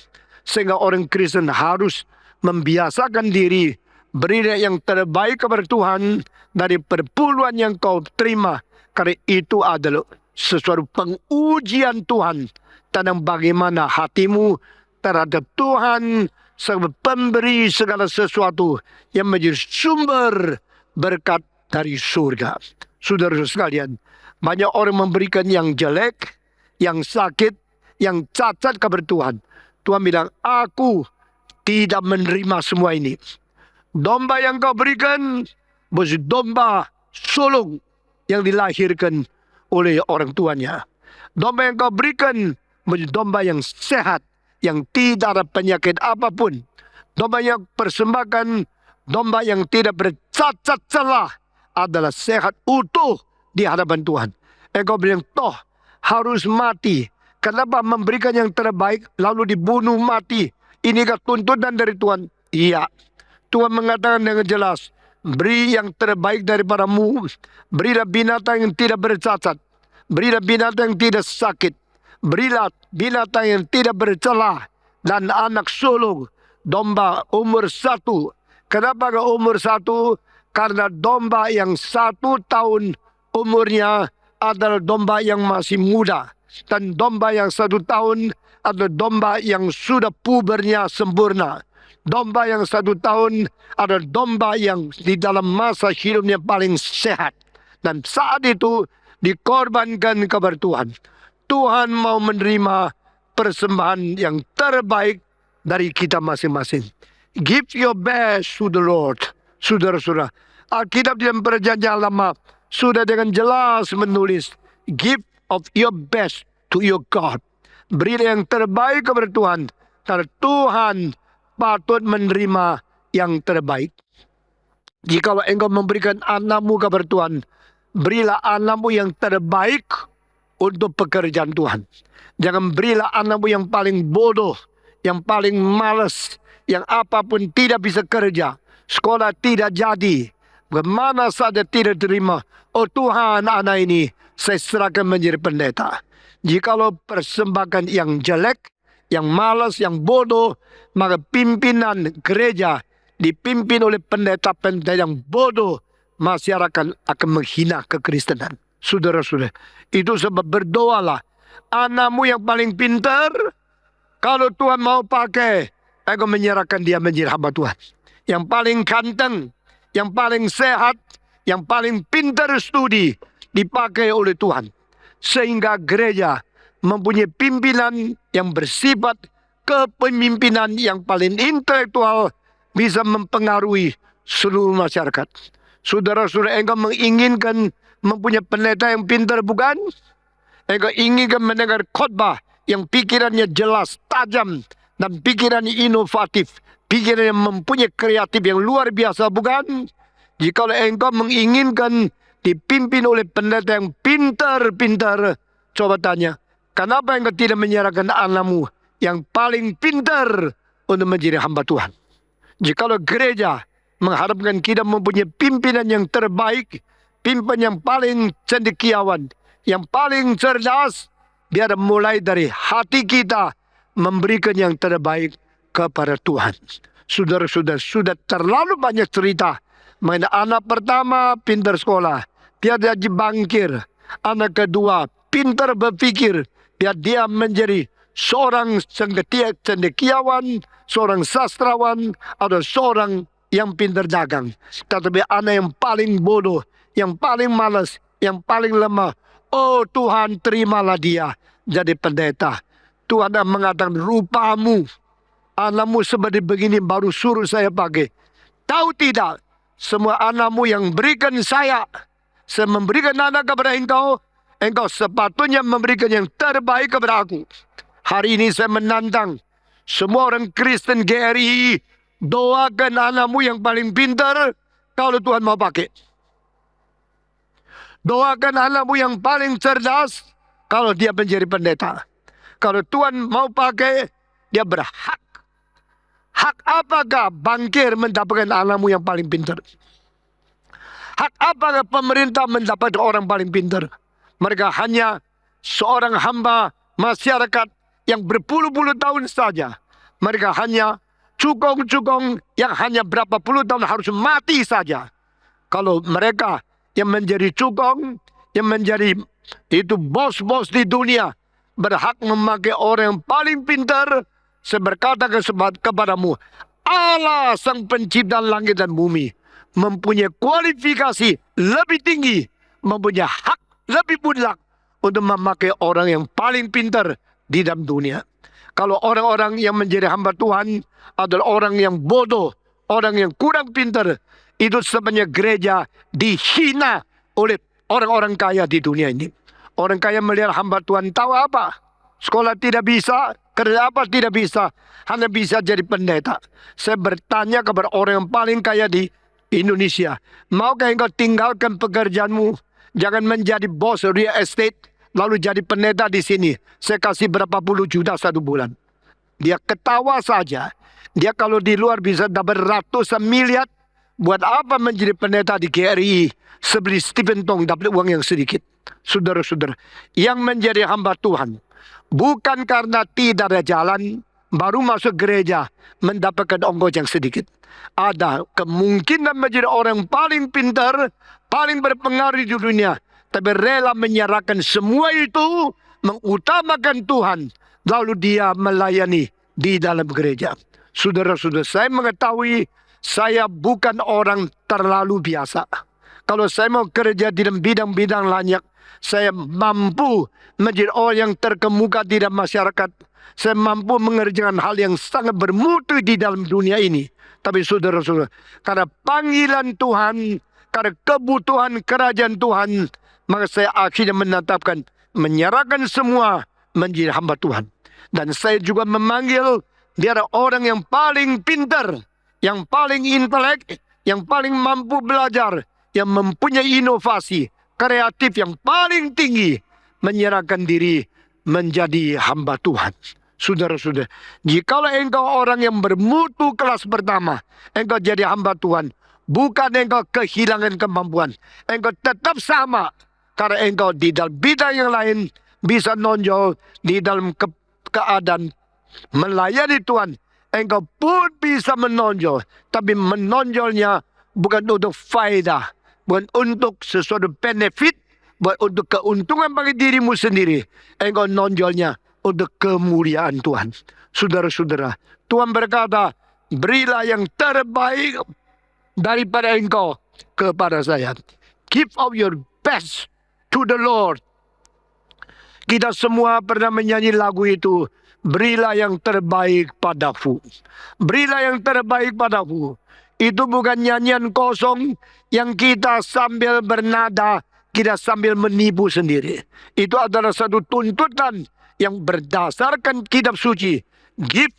Sehingga orang Kristen harus membiasakan diri, berilah yang terbaik kepada Tuhan dari perpuluhan yang kau terima. Karena itu adalah sesuatu pengujian Tuhan tentang bagaimana hatimu terhadap Tuhan sebagai pemberi segala sesuatu yang menjadi sumber berkat dari surga. Saudara-saudara sekalian, banyak orang memberikan yang jelek, yang sakit, yang cacat kepada Tuhan. Tuhan bilang, aku tidak menerima semua ini. Domba yang kau berikan, domba sulung yang dilahirkan oleh orang tuanya. Domba yang kau berikan, domba yang sehat, yang tidak ada penyakit apapun. Domba yang persembahkan, domba yang tidak bercacat celah, adalah sehat utuh di hadapan Tuhan. Engkau bilang, toh harus mati. Kenapa memberikan yang terbaik lalu dibunuh mati? Inikah tuntutan dari Tuhan? Iya. Tuhan mengatakan dengan jelas, beri yang terbaik daripadamu. Berilah binatang yang tidak bercacat. Berilah binatang yang tidak sakit. Berilah binatang yang tidak bercelah. Dan anak sulung, domba umur 1. Kenapa ke umur 1? Karena domba yang 1 tahun umurnya adalah domba yang masih muda. Dan domba yang 1 tahun adalah domba yang sudah pubernya sempurna. Domba yang 1 tahun adalah domba yang di dalam masa hidupnya paling sehat. Dan saat itu dikorbankan kepada Tuhan. Tuhan mau menerima persembahan yang terbaik dari kita masing-masing. Give your best to the Lord. Saudara-saudara, Alkitab dalam Perjanjian Lama sudah dengan jelas menulis, give of your best to your God. Berilah yang terbaik kepada Tuhan. Karena Tuhan patut menerima yang terbaik. Jikalau engkau memberikan anakmu kepada Tuhan, berilah anakmu yang terbaik untuk pekerjaan Tuhan. Jangan berilah anakmu yang paling bodoh, yang paling malas, yang apapun tidak bisa kerja, sekolah tidak jadi, bagaimana saja tidak terima. Oh Tuhan, anak ini saya serahkan menjadi pendeta. Jikalau persembahkan yang jelek, yang malas, yang bodoh, maka pimpinan gereja dipimpin oleh pendeta-pendeta yang bodoh, masyarakat akan menghina kekristenan. Saudara-saudara, itu sebab berdoalah. Anakmu yang paling pintar, kalau Tuhan mau pakai, engkau menyerahkan dia menjadi hamba Tuhan. Yang paling ganteng, yang paling sehat, yang paling pintar studi, dipakai oleh Tuhan. Sehingga gereja mempunyai pimpinan yang bersifat kepemimpinan yang paling intelektual, bisa mempengaruhi seluruh masyarakat. Saudara-saudara, engkau menginginkan mempunyai pendeta yang pintar, bukan? Engkau inginkan mendengar khotbah yang pikirannya jelas, tajam, dan pikirannya inovatif, pikiran yang mempunyai kreatif yang luar biasa, bukan? Jikalau engkau menginginkan dipimpin oleh pendeta yang pintar-pintar, coba tanya, kenapa engkau tidak menyerahkan anakmu yang paling pintar untuk menjadi hamba Tuhan? Jikalau gereja mengharapkan kita mempunyai pimpinan yang terbaik, pimpinan yang paling cendekiawan, yang paling cerdas, biar mulai dari hati kita memberikan yang terbaik kepada Tuhan. Saudara-saudara, sudah terlalu banyak cerita mengenai anak pertama pintar sekolah, dia jadi bankir. Anak kedua pintar berpikir, biar dia menjadi seorang cendekiawan, seorang sastrawan, atau seorang yang pintar dagang. Tetapi anak yang paling bodoh, yang paling malas, yang paling lemah, oh Tuhan, terimalah dia jadi pendeta. Tuhan mengatakan, rupamu, anakmu seperti begini baru suruh saya pakai. Tahu tidak, semua anakmu yang berikan saya memberikan anak kepada engkau, engkau sepatutnya memberikan yang terbaik kepada aku. Hari ini saya menantang semua orang Kristen GRI, doakan anakmu yang paling pintar kalau Tuhan mau pakai. Doakan anakmu yang paling cerdas kalau dia menjadi pendeta. Kalau Tuhan mau pakai, dia berhak. Hak apakah bankir mendapatkan anakmu yang paling pintar? Hak apakah pemerintah mendapatkan orang paling pintar? Mereka hanya seorang hamba masyarakat yang berpuluh-puluh tahun saja. Mereka hanya cukong-cukong yang hanya berapa puluh tahun harus mati saja. Kalau mereka yang menjadi cukong, yang menjadi itu bos-bos di dunia, berhak memakai orang yang paling pintar, saya berkata kepadamu, Allah sang pencipta langit dan bumi mempunyai kualifikasi lebih tinggi, mempunyai hak lebih mutlak untuk memakai orang yang paling pintar di dalam dunia. Kalau orang-orang yang menjadi hamba Tuhan adalah orang yang bodoh, orang yang kurang pintar, itu sebenarnya gereja dihina oleh orang-orang kaya di dunia ini. Orang kaya melihat hamba Tuhan, tahu apa? Sekolah tidak bisa, kerja apa tidak bisa, hanya bisa jadi pendeta. Saya bertanya kepada orang yang paling kaya di Indonesia, maukah engkau tinggalkan pekerjaanmu, jangan menjadi bos real estate, lalu jadi pendeta di sini. Saya kasih berapa puluh juta satu bulan. Dia ketawa saja. Dia kalau di luar bisa dapat ratusan miliar. Buat apa menjadi pendeta di GRI? Sebeli Stephen Tong dapat uang yang sedikit. Saudara-saudara, yang menjadi hamba Tuhan bukan karena tidak ada jalan, baru masuk gereja mendapatkan ongkos yang sedikit. Ada kemungkinan menjadi orang paling pintar, paling berpengaruh di dunia, tapi rela menyerahkan semua itu, mengutamakan Tuhan, lalu dia melayani di dalam gereja. Saudara-saudara, saya mengetahui saya bukan orang terlalu biasa. Kalau saya mau kerja di dalam bidang-bidang lainnya, saya mampu menjadi orang yang terkemuka di dalam masyarakat. Saya mampu mengerjakan hal yang sangat bermutu di dalam dunia ini. Tapi saudara-saudara, karena panggilan Tuhan, karena kebutuhan kerajaan Tuhan, maka saya akhirnya menetapkan, menyerahkan semua menjadi hamba Tuhan. Dan saya juga memanggil dia orang yang paling pintar, yang paling intelek, yang paling mampu belajar, yang mempunyai inovasi, kreatif yang paling tinggi, menyerahkan diri menjadi hamba Tuhan. Saudara-saudara, jikalau engkau orang yang bermutu kelas pertama, engkau jadi hamba Tuhan, bukan engkau kehilangan kemampuan, engkau tetap sama, karena engkau di dalam bidang yang lain bisa nonjol di dalam keadaan melayani Tuhan. Engkau pun bisa menonjol, tapi menonjolnya bukan untuk faedah, bukan untuk sesuatu benefit, bukan untuk keuntungan bagi dirimu sendiri. Engkau nonjolnya untuk kemuliaan Tuhan. Saudara-saudara, Tuhan berkata, berilah yang terbaik daripada engkau kepada saya. Give of your best to the Lord. Kita semua pernah menyanyi lagu itu. Berilah yang terbaik padaku. Berilah yang terbaik padaku. Itu bukan nyanyian kosong yang kita sambil bernada, kita sambil menipu sendiri. Itu adalah satu tuntutan yang berdasarkan kitab suci. Give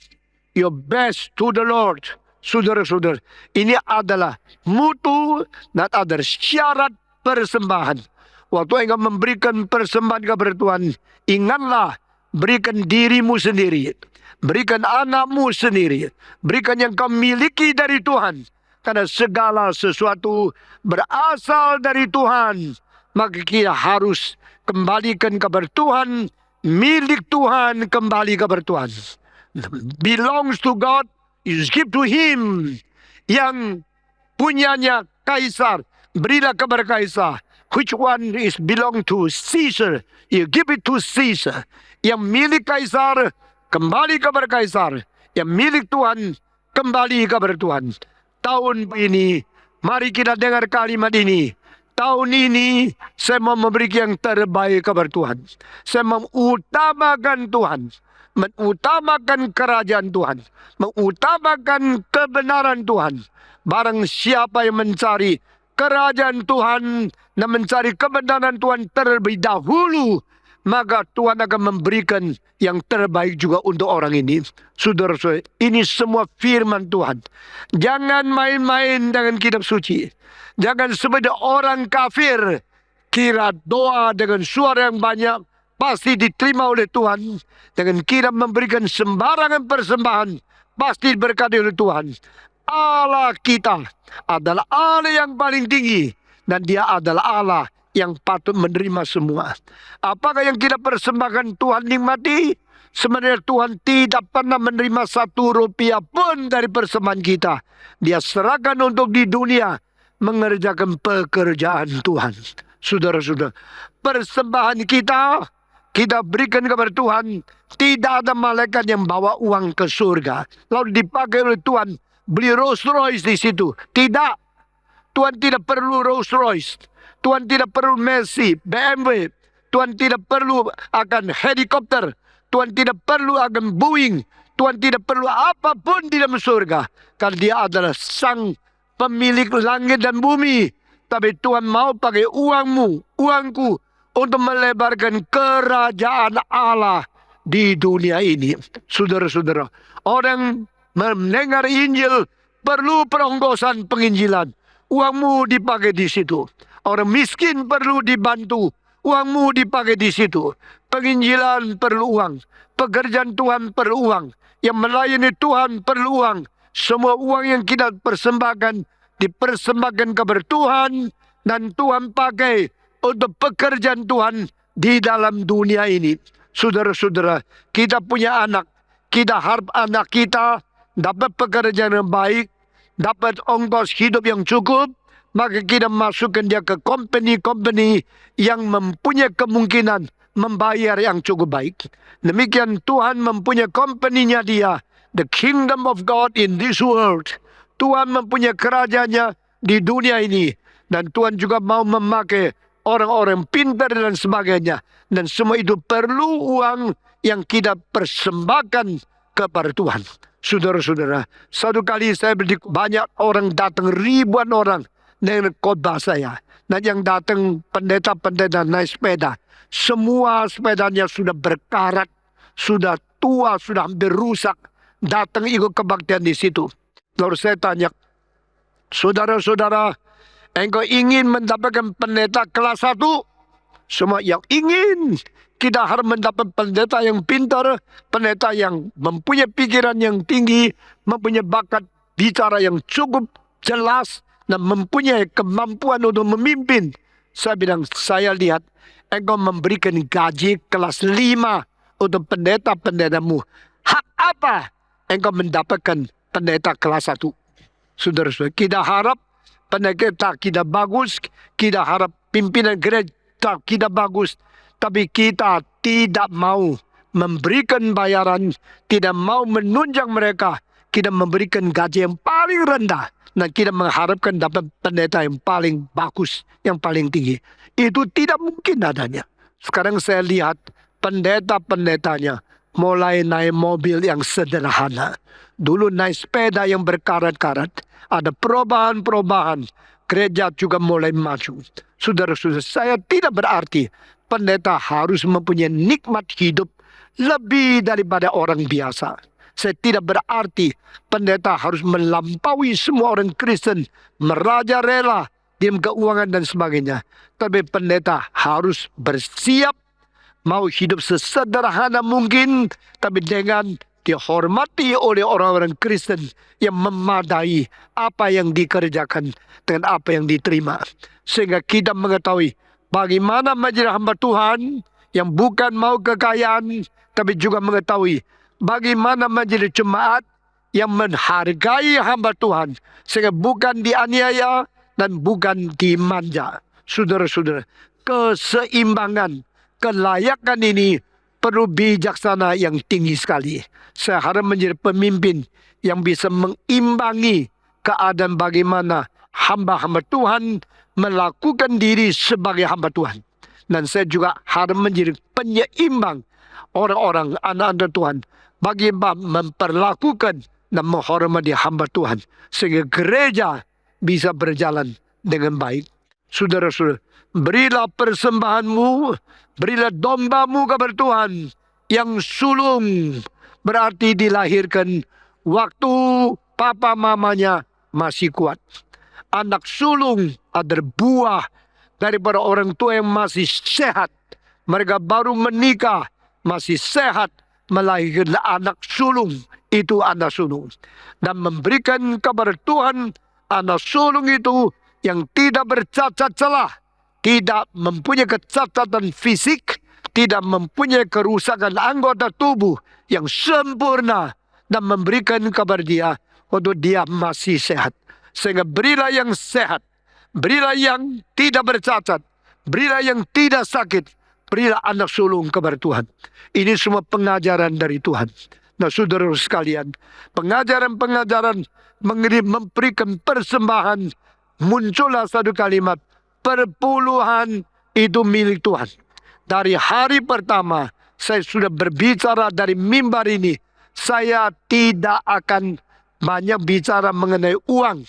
your best to the Lord. Saudara-saudara, ini adalah mutu dan ada syarat persembahan. Waktu engkau memberikan persembahan kepada Tuhan, ingatlah, berikan dirimu sendiri, berikan anakmu sendiri, berikan yang kau miliki dari Tuhan. Karena segala sesuatu berasal dari Tuhan, maka kita harus kembalikan kepada Tuhan, milik Tuhan kembali kepada Tuhan. Belongs to God, is give to Him. Yang punyanya Kaisar, berilah kepada Kaisar. Which one is belong to Caesar, you give it to Caesar. Yang milik Kaisar, kembali kepada Kaisar. Yang milik Tuhan, kembali kepada Tuhan. Tahun ini, mari kita dengar kalimat ini. Tahun ini, saya mau memberikan yang terbaik kepada Tuhan. Saya mengutamakan Tuhan. Mengutamakan kerajaan Tuhan. Mengutamakan kebenaran Tuhan. Barang siapa yang mencari kerajaan Tuhan dan mencari kebenaran Tuhan terlebih dahulu, maka Tuhan akan memberikan yang terbaik juga untuk orang ini. Saudara-saudara, ini semua firman Tuhan. Jangan main-main dengan kitab suci. Jangan seperti orang kafir kira doa dengan suara yang banyak pasti diterima oleh Tuhan. Dengan kira memberikan sembarangan persembahan pasti diberkati oleh Tuhan. Allah kita adalah Allah yang paling tinggi, dan Dia adalah Allah yang patut menerima semua. Apakah yang kita persembahkan Tuhan nikmati? Sebenarnya Tuhan tidak pernah menerima 1 rupiah pun dari persembahan kita. Dia serahkan untuk di dunia mengerjakan pekerjaan Tuhan. Saudara-saudara, persembahan kita berikan kepada Tuhan. Tidak ada malaikat yang bawa uang ke surga lalu dipakai oleh Tuhan beli Rolls Royce di situ. Tidak. Tuhan tidak perlu Rolls Royce. Tuhan tidak perlu Mercy, BMW. Tuhan tidak perlu akan helikopter. Tuhan tidak perlu agen Boeing. Tuhan tidak perlu apapun di dalam surga. Karena dia adalah sang pemilik langit dan bumi. Tapi Tuhan mau pakai uangmu, uangku, untuk melebarkan kerajaan Allah di dunia ini. Saudara-saudara, orang mendengar Injil perlu peronggosan penginjilan. Uangmu dipakai di situ. Orang miskin perlu dibantu. Uangmu dipakai di situ. Penginjilan perlu uang. Pekerjaan Tuhan perlu uang. Yang melayani Tuhan perlu uang. Semua uang yang kita persembahkan dipersembahkan kepada Tuhan, dan Tuhan pakai untuk pekerjaan Tuhan di dalam dunia ini. Saudara-saudara, kita punya anak. Kita harap anak kita dapat pekerjaan yang baik, dapat ongkos hidup yang cukup, maka kita masukkan dia ke company-company yang mempunyai kemungkinan membayar yang cukup baik. Demikian Tuhan mempunyai company-nya dia, the kingdom of God in this world. Tuhan mempunyai kerajaannya di dunia ini. Dan Tuhan juga mau memakai orang-orang pintar dan sebagainya. Dan semua itu perlu uang yang kita persembahkan kepada Tuhan. Saudara-saudara, satu kali saya banyak orang datang, ribuan orang dengan khotbah saya. Dan yang datang pendeta-pendeta naik sepeda. Semua sepedanya sudah berkarat, sudah tua, sudah hampir rusak. Datang ikut kebaktian di situ. Lalu saya tanya, saudara-saudara, engkau ingin mendapatkan pendeta kelas 1? Semua yang ingin. Kita harus mendapat pendeta yang pintar, pendeta yang mempunyai pikiran yang tinggi, mempunyai bakat bicara yang cukup jelas, dan mempunyai kemampuan untuk memimpin. Saya bilang, saya lihat engkau memberikan gaji kelas 5 untuk pendeta-pendetamu. Hak apa engkau mendapatkan pendeta kelas 1? Saudara-saudara, kita harap pendeta kita bagus, kita harap pimpinan gereja kita bagus, tapi kita tidak mau memberikan bayaran, tidak mau menunjang mereka. Kita memberikan gaji yang paling rendah, dan kita mengharapkan dapat pendeta yang paling bagus, yang paling tinggi. Itu tidak mungkin adanya. Sekarang saya lihat pendeta-pendetanya mulai naik mobil yang sederhana. Dulu naik sepeda yang berkarat-karat. Ada perubahan-perubahan. Gereja juga mulai maju. Saudara-saudara, saya tidak berarti pendeta harus mempunyai nikmat hidup lebih daripada orang biasa. Saya tidak berarti pendeta harus melampaui semua orang Kristen, merajalela dalam keuangan dan sebagainya. Tapi pendeta harus bersiap, mau hidup sesederhana mungkin, tapi dengan dihormati oleh orang-orang Kristen yang memadai apa yang dikerjakan dengan apa yang diterima. Sehingga kita mengetahui bagaimana menjadi hamba Tuhan yang bukan mau kekayaan, tapi juga mengetahui bagaimana menjadi jemaat yang menghargai hamba Tuhan. Sehingga bukan dianiaya dan bukan dimanja. Saudara-saudara, keseimbangan, kelayakan ini perlu bijaksana yang tinggi sekali. Saya harap menjadi pemimpin yang bisa mengimbangi keadaan bagaimana hamba-hamba Tuhan melakukan diri sebagai hamba Tuhan. Dan saya juga harap menjadi penyeimbang orang-orang anak-anak Tuhan bagaimana memperlakukan dan menghormati hamba Tuhan sehingga gereja bisa berjalan dengan baik. Saudara-saudara, berilah persembahanmu, berilah dombamu kepada Tuhan yang sulung, berarti dilahirkan waktu papa mamanya masih kuat. Anak sulung adalah buah daripada orang tua yang masih sehat. Mereka baru menikah, masih sehat, melahirkan anak sulung. Itu anak sulung. Dan memberikan kepada Tuhan anak sulung itu yang tidak bercacat celah, tidak mempunyai kecacatan fisik, tidak mempunyai kerusakan anggota tubuh yang sempurna, dan memberikan kepada dia untuk dia masih sehat. Sehingga berilah yang sehat, berilah yang tidak bercacat, berilah yang tidak sakit, berilah anak sulung kepada Tuhan. Ini semua pengajaran dari Tuhan. Nah, saudara sekalian, pengajaran-pengajaran memberikan persembahan, muncullah satu kalimat, perpuluhan itu milik Tuhan. Dari hari pertama saya sudah berbicara dari mimbar ini, saya tidak akan banyak bicara mengenai uang.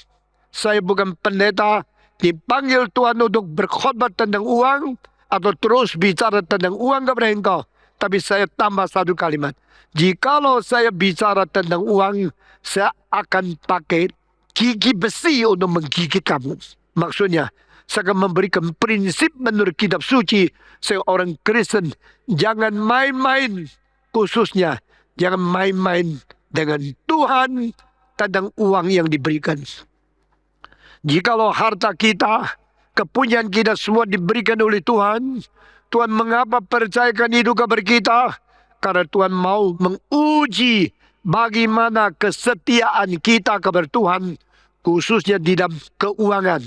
Saya bukan pendeta dipanggil Tuhan untuk berkhotbah tentang uang atau terus bicara tentang uang kepada engkau. Tapi saya tambah satu kalimat. Jikalau saya bicara tentang uang, saya akan pakai gigi besi untuk menggigit kamu. Maksudnya, saya akan memberikan prinsip menurut kitab suci. Seorang Kristen, jangan main-main, khususnya jangan main-main dengan Tuhan tentang uang yang diberikan. Jikalau harta kita, kepunyaan kita semua diberikan oleh Tuhan, Tuhan mengapa percayakan itu kepada kita? Karena Tuhan mau menguji bagaimana kesetiaan kita kepada Tuhan, khususnya di dalam keuangan.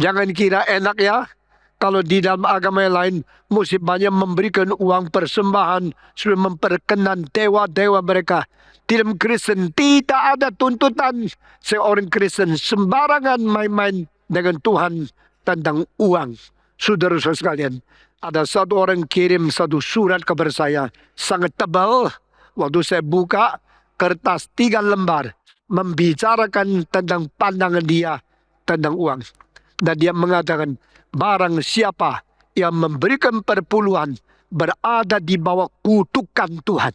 Jangan kira enak ya, kalau di dalam agama yang lain mesti banyak memberikan uang persembahan supaya memperkenan dewa-dewa mereka. Di dalam Kristen tidak ada tuntutan seorang Kristen sembarangan main-main dengan Tuhan tentang uang. Saudara-saudara sekalian, ada satu orang kirim satu surat kepada saya, sangat tebal. Waktu saya buka, kertas 3 lembar membicarakan tentang pandangan dia tentang uang. Dan dia mengatakan, barang siapa yang memberikan perpuluhan berada di bawah kutukan Tuhan.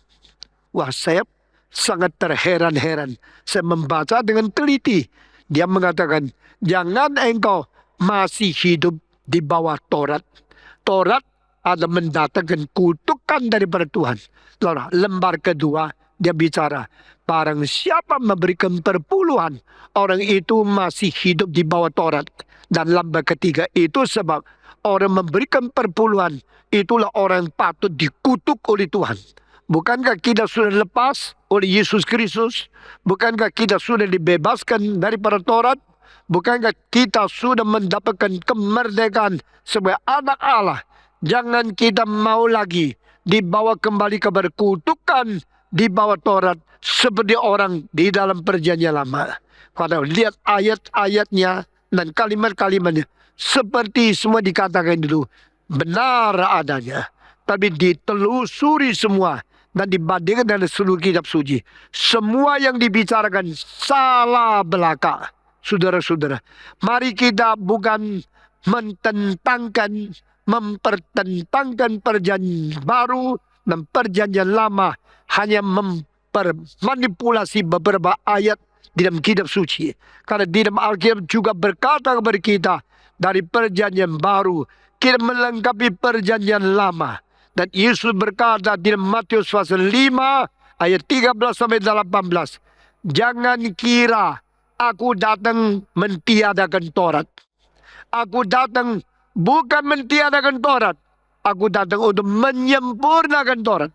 Wah, saya sangat terheran-heran. Saya membaca dengan teliti. Dia mengatakan, jangan engkau masih hidup di bawah Taurat. Taurat ada mendatangkan kutukan daripada Tuhan. Lalu lembar kedua, dia bicara, barang siapa memberikan perpuluhan, orang itu masih hidup di bawah Taurat. Dan lembar ketiga, itu sebab orang memberikan perpuluhan, itulah orang yang patut dikutuk oleh Tuhan. Bukankah kita sudah lepas oleh Yesus Kristus? Bukankah kita sudah dibebaskan daripada Taurat? Bukankah kita sudah mendapatkan kemerdekaan sebagai anak Allah? Jangan kita mau lagi dibawa kembali kepada kutukan di bawah Taurat seperti orang di dalam perjanjian lama. Kalau lihat ayat-ayatnya dan kalimat-kalimatnya, seperti semua dikatakan itu benar adanya. Tapi ditelusuri semua dan dibandingkan dengan seluruh kitab suci, semua yang dibicarakan salah belaka. Saudara-saudara, mari kita bukan mempertentangkan perjanjian baru dan perjanjian lama, hanya mempermanipulasi beberapa ayat di dalam kitab suci. Karena di dalam Alkitab juga berkata kepada kita, dari perjanjian baru kita melengkapi perjanjian lama. Dan Yesus berkata di Matius pasal 5 ayat 13 sampai 18. Jangan kira aku datang mentiadakan Taurat. Aku datang bukan mentiadakan Taurat. Aku datang untuk menyempurnakan Taurat.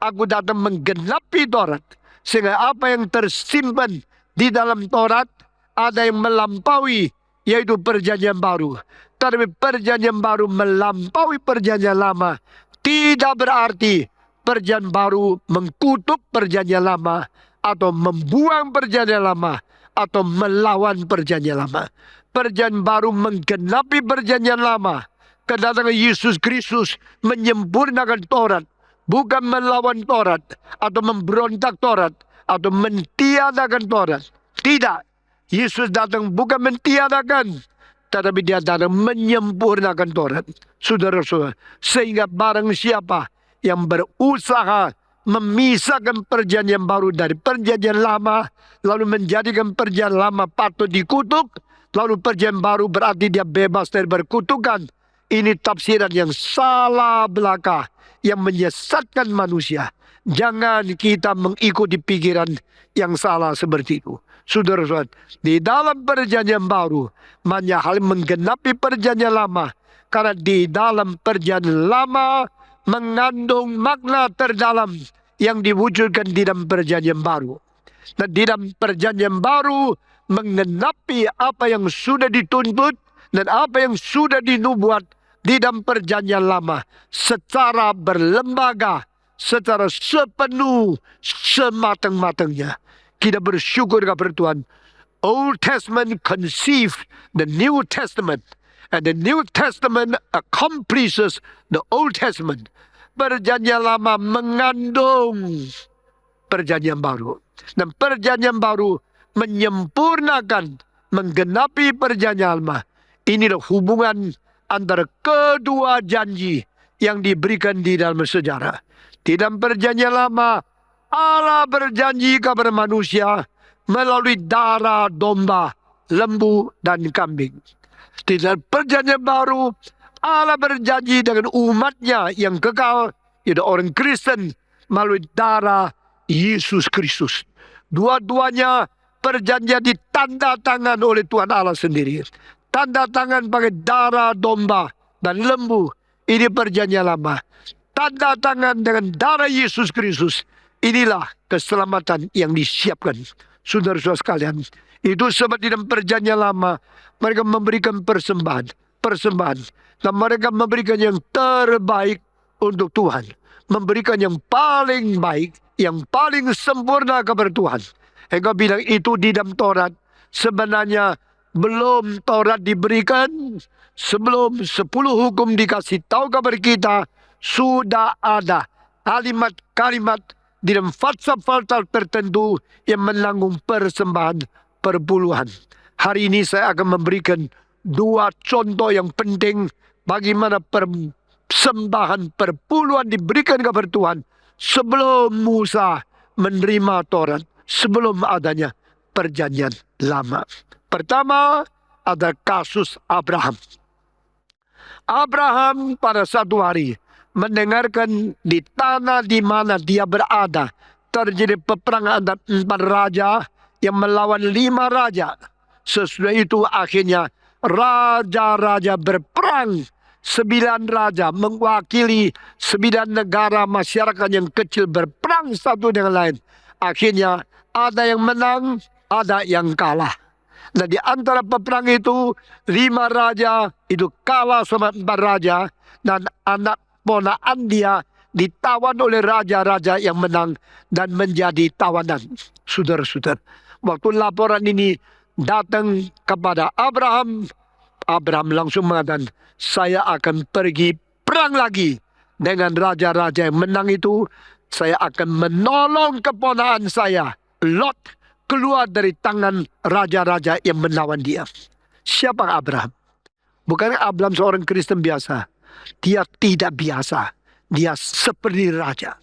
Aku datang menggenapi Taurat. Sehingga apa yang tersimpan di dalam Taurat ada yang melampaui, yaitu perjanjian baru. Tapi perjanjian baru melampaui perjanjian lama. Tidak berarti perjanjian baru mengkutuk perjanjian lama, atau membuang perjanjian lama, atau melawan perjanjian lama. Perjanjian baru menggenapi perjanjian lama. Kedatangan Yesus Kristus menyempurnakan Taurat, bukan melawan Taurat, atau memberontak Taurat, atau mentiadakan Taurat. Tidak. Yesus datang bukan mentiadakan, tetapi dia datang menyempurnakan Taurat. Saudara-saudara, sehingga barang siapa yang berusaha memisahkan perjanjian baru dari perjanjian lama, lalu menjadikan perjanjian lama patut dikutuk, lalu perjanjian baru berarti dia bebas dari berkutukan. Ini tafsiran yang salah belaka, yang menyesatkan manusia. Jangan kita mengikuti pikiran yang salah seperti itu. Saudara-saudara, di dalam perjanjian baru banyak hal menggenapi perjanjian lama. Karena di dalam perjanjian lama mengandung makna terdalam yang diwujudkan di dalam perjanjian baru. Dan di dalam perjanjian baru menggenapi apa yang sudah dituntut dan apa yang sudah dinubuat di dalam perjanjian lama secara berlembaga, secara sepenuh, sematang-matangnya. Kita bersyukur kepada Tuhan. Old Testament conceived the New Testament, and the New Testament accomplishes the Old Testament. perjanjian lama mengandung perjanjian baru. Dan perjanjian baru menyempurnakan, menggenapi perjanjian lama. Inilah hubungan antara kedua janji yang diberikan di dalam sejarah. Di dalam perjanjian lama, Allah berjanji kepada manusia melalui darah domba, lembu, dan kambing. Di dalam perjanjian baru, Allah berjanji dengan umatnya yang kekal, yaitu orang Kristen, melalui darah Yesus Kristus. Dua-duanya perjanjian ditanda tangan oleh Tuhan Allah sendiri. Tanda tangan pakai darah domba dan lembu. Ini perjanjian lama. Tanda tangan dengan darah Yesus Kristus. Inilah keselamatan yang disiapkan. Saudara-saudara sekalian, itu sebab di dalam perjanjian lama mereka memberikan persembahan. Dan mereka memberikan yang terbaik untuk Tuhan. Memberikan yang paling baik, yang paling sempurna kepada Tuhan. Engkau bilang itu di dalam Taurat. Sebenarnya belum Taurat diberikan, sebelum 10 hukum dikasih tahu kepada kita, sudah ada kalimat-kalimat di dalam falsafah tertentu yang menanggung persembahan perpuluhan. Hari ini saya akan memberikan 2 contoh yang penting bagaimana persembahan perpuluhan diberikan kepada Tuhan sebelum Musa menerima Taurat, sebelum adanya perjanjian lama. Pertama ada kasus Abraham. Abraham pada satu hari mendengarkan di tanah di mana dia berada terjadi peperangan antara 4 raja yang melawan 5 raja. Sesudah itu akhirnya raja-raja berperang. 9 raja mewakili 9 negara masyarakat yang kecil berperang satu dengan lain. Akhirnya ada yang menang, ada yang kalah. Nah di antara peperang itu 5 raja itu kalah sama 4 raja. Dan anak ponakan dia ditawan oleh raja-raja yang menang dan menjadi tawanan. Saudara-saudara, waktu laporan ini datang kepada Abraham, Abraham langsung mengatakan, saya akan pergi perang lagi dengan raja-raja yang menang itu. Saya akan menolong keponakan saya, Lot, keluar dari tangan raja-raja yang melawan dia. Siapa Abraham? Bukan Abraham seorang Kristen biasa. Dia tidak biasa. Dia seperti raja.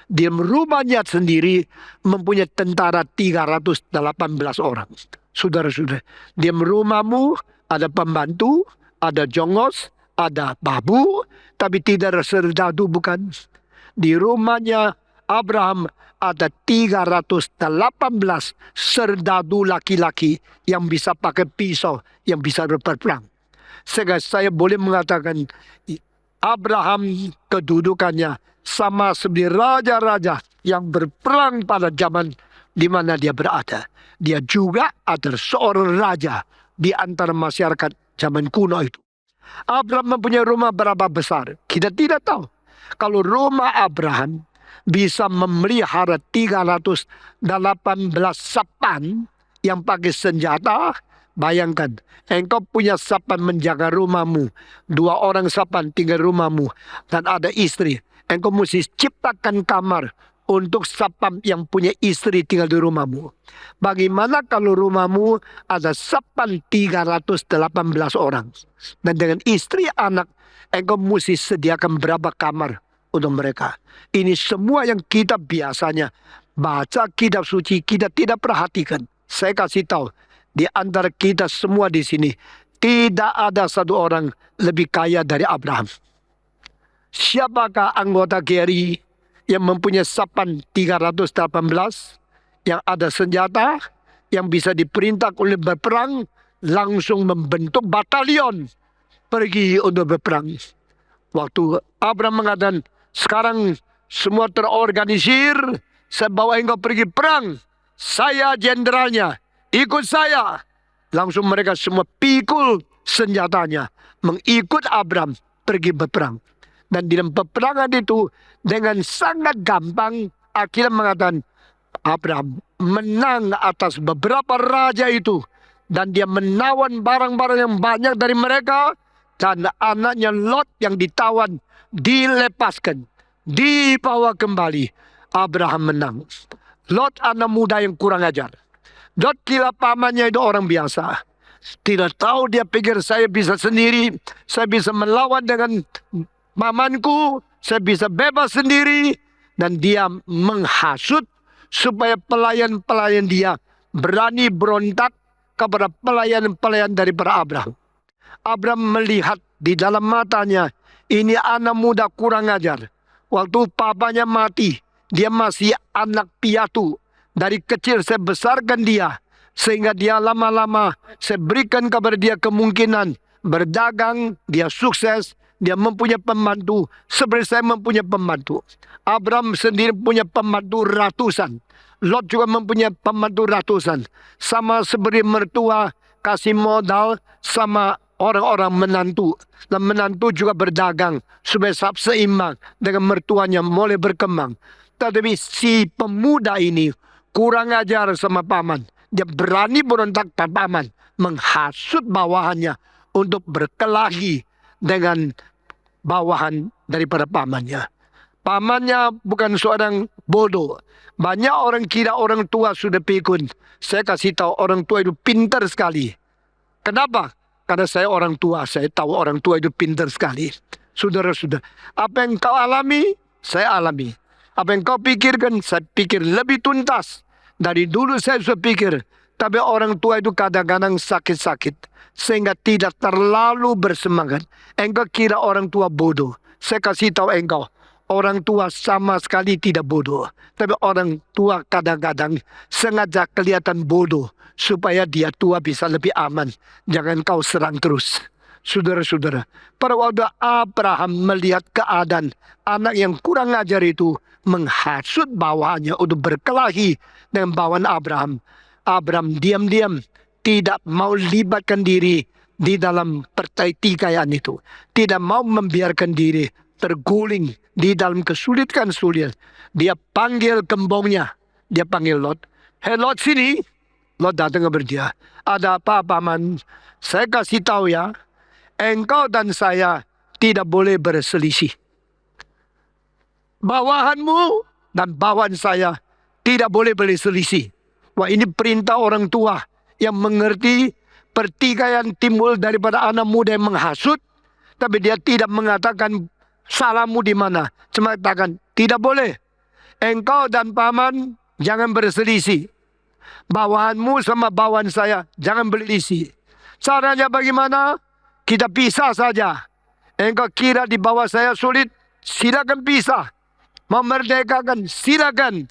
Di rumahnya sendiri mempunyai tentara 318 orang. Saudara-saudara, di rumahmu ada pembantu, ada jongos, ada babu, tapi tidak ada serdadu, bukan? Di rumahnya Abraham ada 318 serdadu laki-laki yang bisa pakai pisau, yang bisa berperang. Sehingga saya boleh mengatakan Abraham kedudukannya sama seperti raja-raja yang berperang pada zaman di mana dia berada. Dia juga adalah seorang raja di antara masyarakat zaman kuno itu. Abraham mempunyai rumah berapa besar? Kita tidak tahu. Kalau rumah Abraham bisa memelihara 318 sapan yang pakai senjata, bayangkan, engkau punya sapan menjaga rumahmu, 2 orang sapan tinggal rumahmu, dan ada istri. Engkau mesti ciptakan kamar untuk sapan yang punya istri tinggal di rumahmu. Bagaimana kalau rumahmu ada sapan 318 orang, dan dengan istri anak, engkau mesti sediakan berapa kamar untuk mereka. Ini semua yang kita biasanya baca kitab suci, kita tidak perhatikan. Saya kasih tahu, di antara kita semua di sini, tidak ada satu orang lebih kaya dari Abraham. Siapakah anggota GRI yang mempunyai sapan 318, yang ada senjata, yang bisa diperintah oleh berperang, langsung membentuk batalion pergi untuk berperang. Waktu Abraham mengatakan, sekarang semua terorganisir, saya bawa engkau pergi perang, saya jenderalnya, ikut saya. Langsung mereka semua pikul senjatanya, mengikut Abraham pergi berperang. Dan di dalam peperangan itu dengan sangat gampang akhirnya mengatakan Abraham menang atas beberapa raja itu. Dan dia menawan barang-barang yang banyak dari mereka. Dan anaknya Lot yang ditawan dilepaskan. dibawa kembali. Abraham menang. Lot anak muda yang kurang ajar. Lot kira pamannya itu orang biasa. Tidak tahu, dia pikir saya bisa sendiri, saya bisa melawan dengan pamanku, saya bisa bebas sendiri. Dan dia menghasut supaya pelayan-pelayan dia berani berontak kepada pelayan-pelayan daripada Abraham. Abraham melihat di dalam matanya, ini anak muda kurang ajar. Waktu papanya mati, dia masih anak piatu. Dari kecil saya besarkan dia, sehingga dia lama-lama saya berikan kepada dia kemungkinan berdagang, dia sukses, dia mempunyai pembantu seperti saya mempunyai pembantu. Abraham sendiri punya pembantu ratusan. Lot juga mempunyai pembantu ratusan. Sama seperti mertua kasih modal sama orang-orang menantu. Dan menantu juga berdagang supaya seimbang dengan mertuanya mulai berkembang. Tetapi si pemuda ini kurang ajar sama paman. Dia berani berontak pada paman, menghasut bawahannya untuk berkelahi dengan bawahan daripada pamannya. Pamannya bukan seorang bodoh. Banyak orang kira orang tua sudah pikun. Saya kasih tahu, orang tua itu pintar sekali. Kenapa? Karena saya orang tua, saya tahu orang tua itu pintar sekali. Saudara-saudara, apa yang kau alami, saya alami. Apa yang kau pikirkan, saya pikir lebih tuntas. Dari dulu saya sudah pikir, tapi orang tua itu kadang-kadang sakit-sakit, sehingga tidak terlalu bersemangat. Engkau kira orang tua bodoh. Saya kasih tahu engkau, orang tua sama sekali tidak bodoh. Tapi orang tua kadang-kadang sengaja kelihatan bodoh, supaya dia tua bisa lebih aman. Jangan kau serang terus. Saudara-saudara, pada waktu Abraham melihat keadaan anak yang kurang ajar itu menghasut bawahannya untuk berkelahi dengan bawahan Abraham, Abraham diam-diam tidak mau libatkan diri di dalam pertikaian itu. Tidak mau membiarkan diri terguling di dalam kesulitan-sulitan. Dia panggil kembongnya. Dia panggil Lot. Hei Lot, sini. Lot datang kepada dia. Ada apa, paman? Saya kasih tahu ya. Engkau dan saya tidak boleh berselisih. Bawahanmu dan bawahan saya tidak boleh berselisih. Wah, ini perintah orang tua yang mengerti pertikaian timbul daripada anak muda yang menghasut. Tapi dia tidak mengatakan salahmu di mana. Cuma katakan tidak boleh. Engkau dan paman jangan berselisih. Bawahanmu sama bawahan saya jangan berselisih. Caranya bagaimana? Kita pisah saja. Engkau kira di bawah saya sulit, silakan pisah. Memerdekakan, silakan.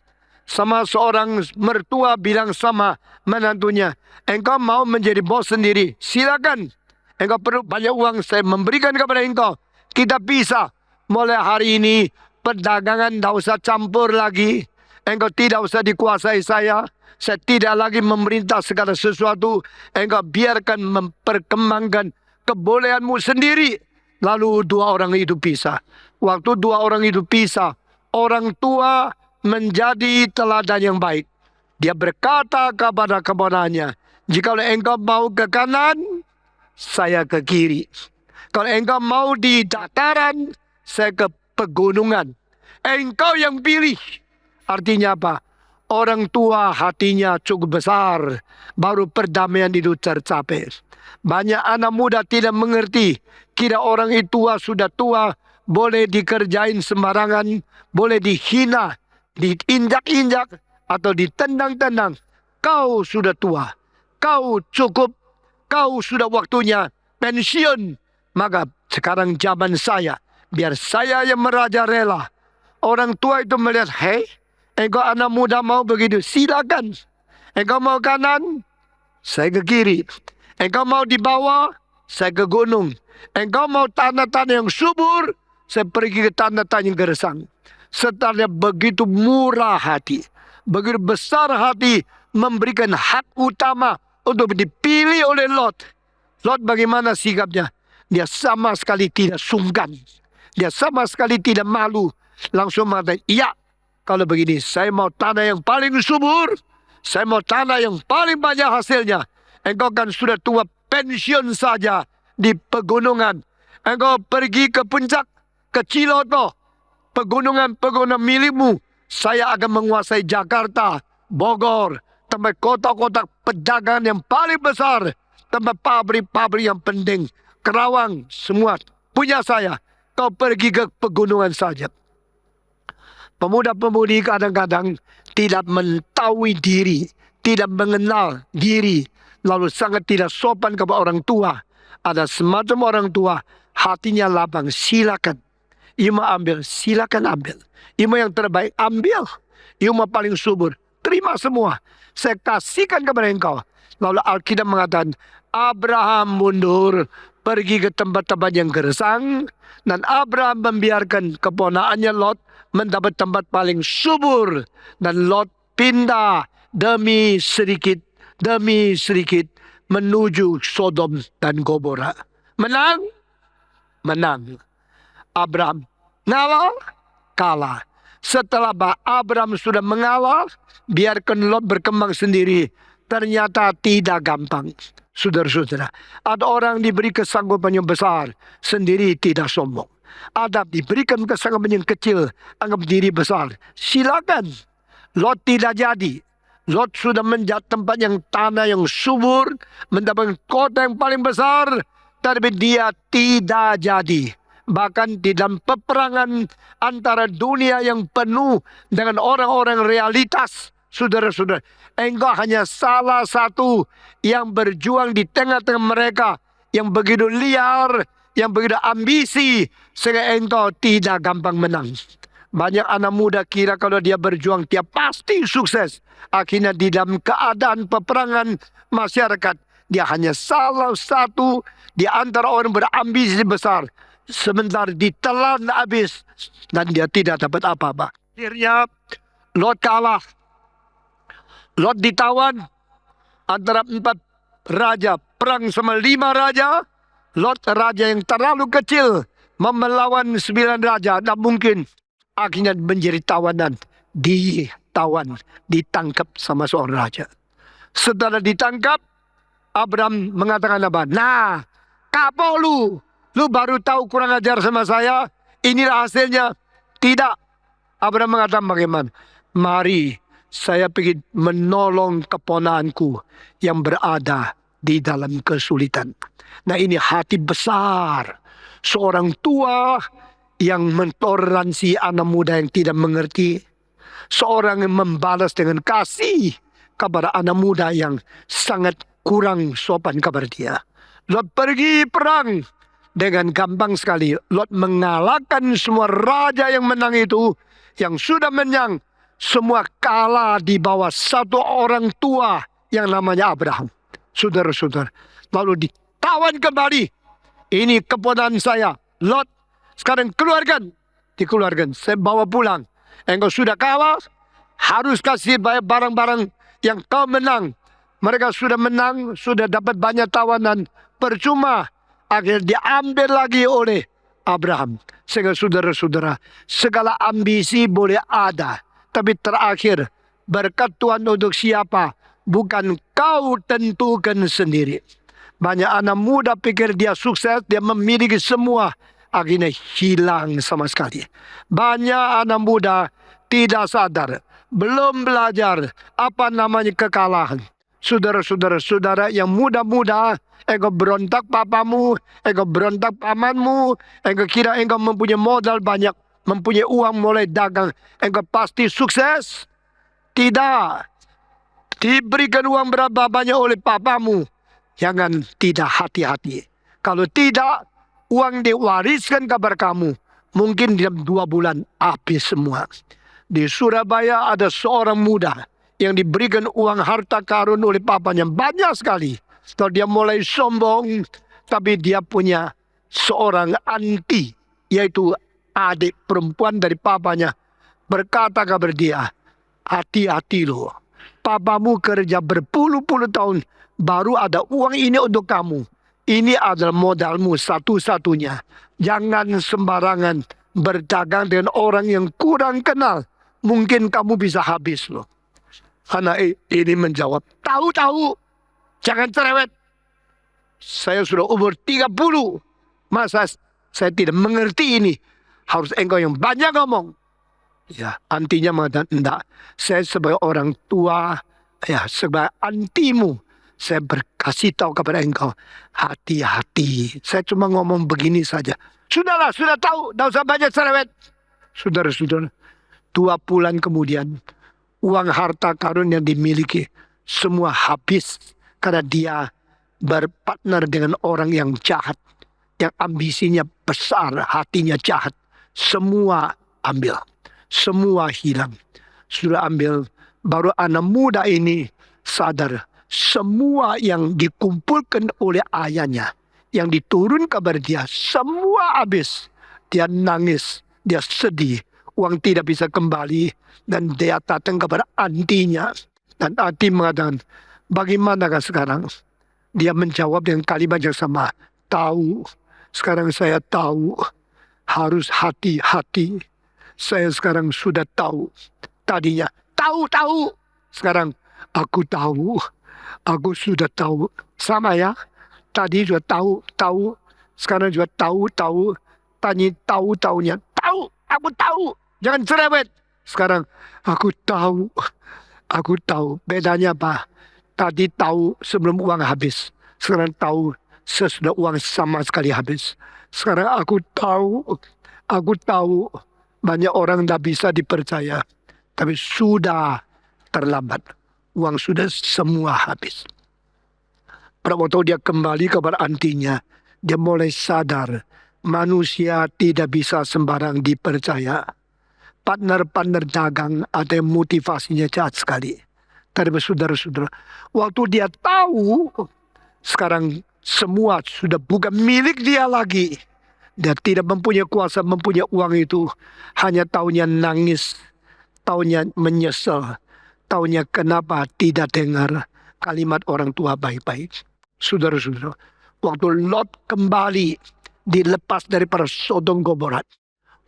Sama seorang mertua bilang sama menantunya, engkau mau menjadi bos sendiri, silakan. Engkau perlu banyak uang, saya memberikan kepada engkau. Kita pisah. Mulai hari ini perdagangan tidak usah campur lagi. Engkau tidak usah dikuasai saya. Saya tidak lagi memerintah segala sesuatu. Engkau biarkan memperkembangkan kebolehanmu sendiri. Lalu dua orang itu pisah. Waktu dua orang itu pisah, orang tua menjadi teladan yang baik. Dia berkata kepada keponanya, jika engkau mau ke kanan, saya ke kiri. Kalau engkau mau di dataran, saya ke pegunungan. Engkau yang pilih. Artinya apa? Orang tua hatinya cukup besar, baru perdamaian itu tercapai. Banyak anak muda tidak mengerti, kira orang itu sudah tua, boleh dikerjain sembarangan, boleh dihina, diinjak-injak, atau ditendang-tendang. Kau sudah tua, kau cukup, kau sudah waktunya pensiun. Maka sekarang zaman saya, biar saya yang merajalela. Orang tua itu melihat, hei, engkau anak muda mau begitu, silakan. Engkau mau kanan, saya ke kiri. Engkau mau di bawah, saya ke gunung. Engkau mau tanah-tanah yang subur, saya pergi ke tanah-tanah yang gersang. Setelahnya begitu murah hati, begitu besar hati, memberikan hak utama untuk dipilih oleh Lot. Lot bagaimana sikapnya? Dia sama sekali tidak sungkan. Dia sama sekali tidak malu. Langsung mengatakan, iya, kalau begini, saya mau tanah yang paling subur. Saya mau tanah yang paling banyak hasilnya. Engkau kan sudah tua, pensiun saja di pegunungan. Engkau pergi ke puncak, ke Ciloto. pegunungan-pegunungan milikmu. Saya akan menguasai Jakarta, Bogor, tempat kota-kota pedagang yang paling besar, tempat pabrik-pabrik yang penting, Kerawang, semua punya saya. Kau pergi ke pegunungan saja. Pemuda-pemudi kadang-kadang tidak mengetahui diri, tidak mengenal diri, lalu sangat tidak sopan kepada orang tua. Ada semacam orang tua, hatinya lapang, silakan. Ia mau ambil, silakan ambil. Ia mau yang terbaik, ambil. Ia mau paling subur, terima semua. Saya kasihkan kepada engkau. Lalu Alkitab mengatakan, Abraham mundur, pergi ke tempat-tempat yang gersang. Dan Abraham membiarkan keponakannya Lot mendapat tempat paling subur. Dan Lot pindah demi sedikit menuju Sodom dan Gomora. Menang? Menang. Abraham ngalah? Kalah. Setelah Abraham sudah mengalah, biarkan Lot berkembang sendiri. Ternyata tidak gampang. Saudara-saudara, ada orang diberi kesanggupan yang besar, sendiri tidak sombong. Ada diberikan kesanggupan yang kecil, anggap diri besar. Silakan. Lot tidak jadi. Lot sudah menjadi tempat yang tanah yang subur, mendapatkan kota yang paling besar, tapi dia tidak jadi. Bahkan di dalam peperangan antara dunia yang penuh dengan orang-orang realitas, saudara-saudara, engkau hanya salah satu yang berjuang di tengah-tengah mereka, yang begitu liar, yang begitu ambisi, sehingga engkau tidak gampang menang. Banyak anak muda kira kalau dia berjuang, dia pasti sukses. Akhirnya di dalam keadaan peperangan masyarakat, dia hanya salah satu di antara orang berambisi besar. Sebentar ditelan habis dan dia tidak dapat apa-apa. Akhirnya Lot kalah. Lot ditawan antara 4 raja, perang sama 5 raja. Lot raja yang terlalu kecil melawan 9 raja, tak mungkin. Akhirnya menjadi tawanan, ditangkap sama seorang raja. Setelah ditangkap, Abraham mengatakan apa? Nah, kapok lu baru tahu kurang ajar sama saya, inilah hasilnya. Tidak. Abraham mengatakan bagaimana? Mari saya pergi menolong keponakanku yang berada di dalam kesulitan. Nah, ini hati besar seorang tua yang mentoleransi anak muda yang tidak mengerti. Seorang yang membalas dengan kasih kepada anak muda yang sangat kurang sopan kepada dia. Lot pergi perang dengan gampang sekali. Lot mengalahkan semua raja yang menang itu. Yang sudah menang, semua kalah di bawah satu orang tua yang namanya Abraham. Saudara-saudara, lalu ditawan kembali. Ini keponakan saya, Lot. Sekarang dikeluarkan. Saya bawa pulang. Engkau sudah kalah, harus kasih barang-barang yang kau menang. Mereka sudah menang, sudah dapat banyak tawanan. Percuma. Akhirnya diambil lagi oleh Abraham. Sehingga saudara-saudara, segala ambisi boleh ada. Tapi terakhir, berkat Tuhan untuk siapa? Bukan kau tentukan sendiri. Banyak anak muda pikir dia sukses, dia memiliki semua. Akhirnya hilang sama sekali. Banyak anak muda tidak sadar, belum belajar apa namanya kekalahan. Saudara-saudara yang muda-muda, engkau berontak papamu, engkau berontak pamanmu, engkau kira engkau mempunyai modal banyak, mempunyai uang mulai dagang, engkau pasti sukses. Tidak. Diberikan uang berapa banyak oleh papamu, jangan tidak hati-hati. Kalau tidak, uang diwariskan kepada kamu, mungkin dalam 2 bulan habis semua. Di Surabaya ada seorang muda yang diberikan uang harta karun oleh papanya banyak sekali. Kalau dia mulai sombong, tapi dia punya seorang anti, yaitu adik perempuan dari papanya, berkata kepada dia, hati-hati loh. Papamu kerja berpuluh-puluh tahun, baru ada uang ini untuk kamu. Ini adalah modalmu satu-satunya. Jangan sembarangan berdagang dengan orang yang kurang kenal. Mungkin kamu bisa habis loh. Anak ini menjawab, tahu-tahu, jangan cerewet. Saya sudah umur 30. Masa saya tidak mengerti ini? Harus engkau yang banyak ngomong. Ya, antinya mengatakan, enggak. Saya sebagai orang tua, ya, sebagai antimu, saya berkasih tahu kepada engkau, hati-hati. Saya cuma ngomong begini saja. Sudahlah, sudah tahu, tidak usah banyak cerewet. Saudara-saudara, 2 bulan kemudian, uang harta karun yang dimiliki semua habis karena dia berpartner dengan orang yang jahat, yang ambisinya besar, hatinya jahat. Semua ambil, semua hilang. Sudah ambil, baru anak muda ini sadar semua yang dikumpulkan oleh ayahnya, yang diturun kepada dia, semua habis. Dia nangis, dia sedih, uang tidak bisa kembali, dan dia datang kepada antinya. Dan anti mengatakan, bagaimanakah sekarang? Dia menjawab dengan kalimat yang sama, tahu, sekarang saya tahu, harus hati-hati. Saya sekarang sudah tahu. Tadinya, tahu. Sekarang, aku tahu. Aku sudah tahu. Sama ya. Tadi juga tahu. Sekarang juga tahu. Tanya tahu-tahunya. Tahu, aku tahu. Jangan cerewet. Sekarang, aku tahu. Aku tahu. Bedanya apa? Tadi tahu sebelum uang habis. Sekarang tahu sesudah uang sama sekali habis. Sekarang aku tahu. Banyak orang tidak bisa dipercaya. Tapi sudah terlambat. Uang sudah semua habis. Pada waktu dia kembali kepada antinya, dia mulai sadar. Manusia tidak bisa sembarang dipercaya. Partner-partner dagang ada yang motivasinya jahat sekali. Tapi saudara-saudara, waktu dia tahu, sekarang semua sudah bukan milik dia lagi. Dia tidak mempunyai kuasa, mempunyai uang itu. Hanya taunya nangis, taunya menyesal, taunya kenapa tidak dengar kalimat orang tua baik-baik. Saudara-saudara, waktu Lot kembali, dilepas daripada Sodom Gomora.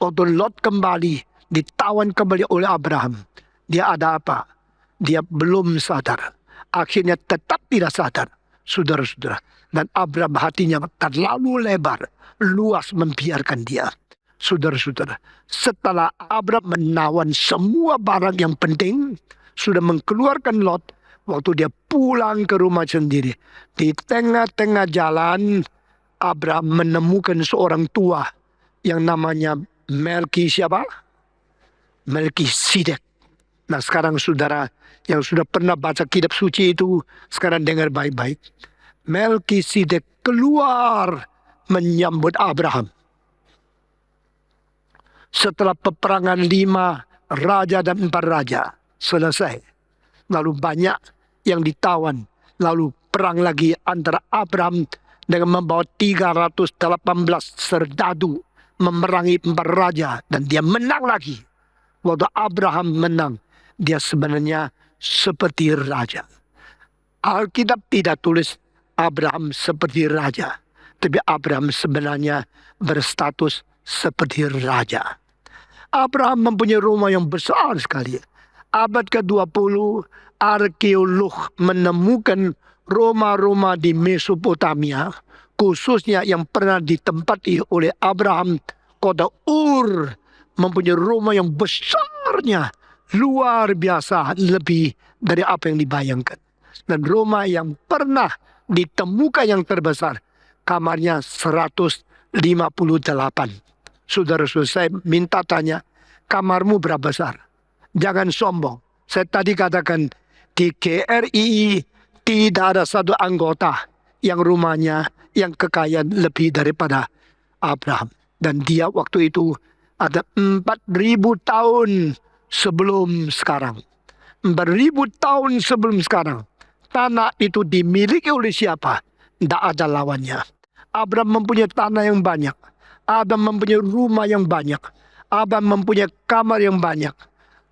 Waktu Lot kembali, ditawan kembali oleh Abraham. Dia ada apa? Dia belum sadar. Akhirnya tetap tidak sadar. Saudara-saudara. Dan Abraham hatinya terlalu lebar. Luas membiarkan dia. Saudara-saudara. Setelah Abraham menawan semua barang yang penting. Sudah mengeluarkan Lot. Waktu dia pulang ke rumah sendiri. Di tengah-tengah jalan. Abraham menemukan seorang tua. Yang namanya Melkisedek. Nah sekarang saudara yang sudah pernah baca kitab suci itu, sekarang dengar baik-baik. Melkisedek keluar menyambut Abraham. Setelah peperangan 5 raja dan 4 raja selesai. Lalu banyak yang ditawan. Lalu perang lagi antara Abraham dengan membawa 318 serdadu memerangi 4 raja. Dan dia menang lagi. Waktu Abraham menang, dia sebenarnya seperti raja. Alkitab tidak tulis Abraham seperti raja. Tapi Abraham sebenarnya berstatus seperti raja. Abraham mempunyai rumah yang besar sekali. Abad ke-20, arkeolog menemukan rumah-rumah di Mesopotamia, khususnya yang pernah ditempati oleh Abraham, kota Ur, mempunyai rumah yang besarnya, luar biasa, lebih dari apa yang dibayangkan. Dan rumah yang pernah ditemukan yang terbesar, kamarnya 158. Saudara-saudara, saya minta tanya, kamarmu berapa besar? Jangan sombong. Saya tadi katakan, di GRII tidak ada satu anggota yang rumahnya, yang kekayaan lebih daripada Abraham. Dan dia waktu itu ada 4.000 tahun sebelum sekarang. 4.000 tahun sebelum sekarang. Tanah itu dimiliki oleh siapa? Tidak ada lawannya. Abraham mempunyai tanah yang banyak. Abraham mempunyai rumah yang banyak. Abraham mempunyai kamar yang banyak.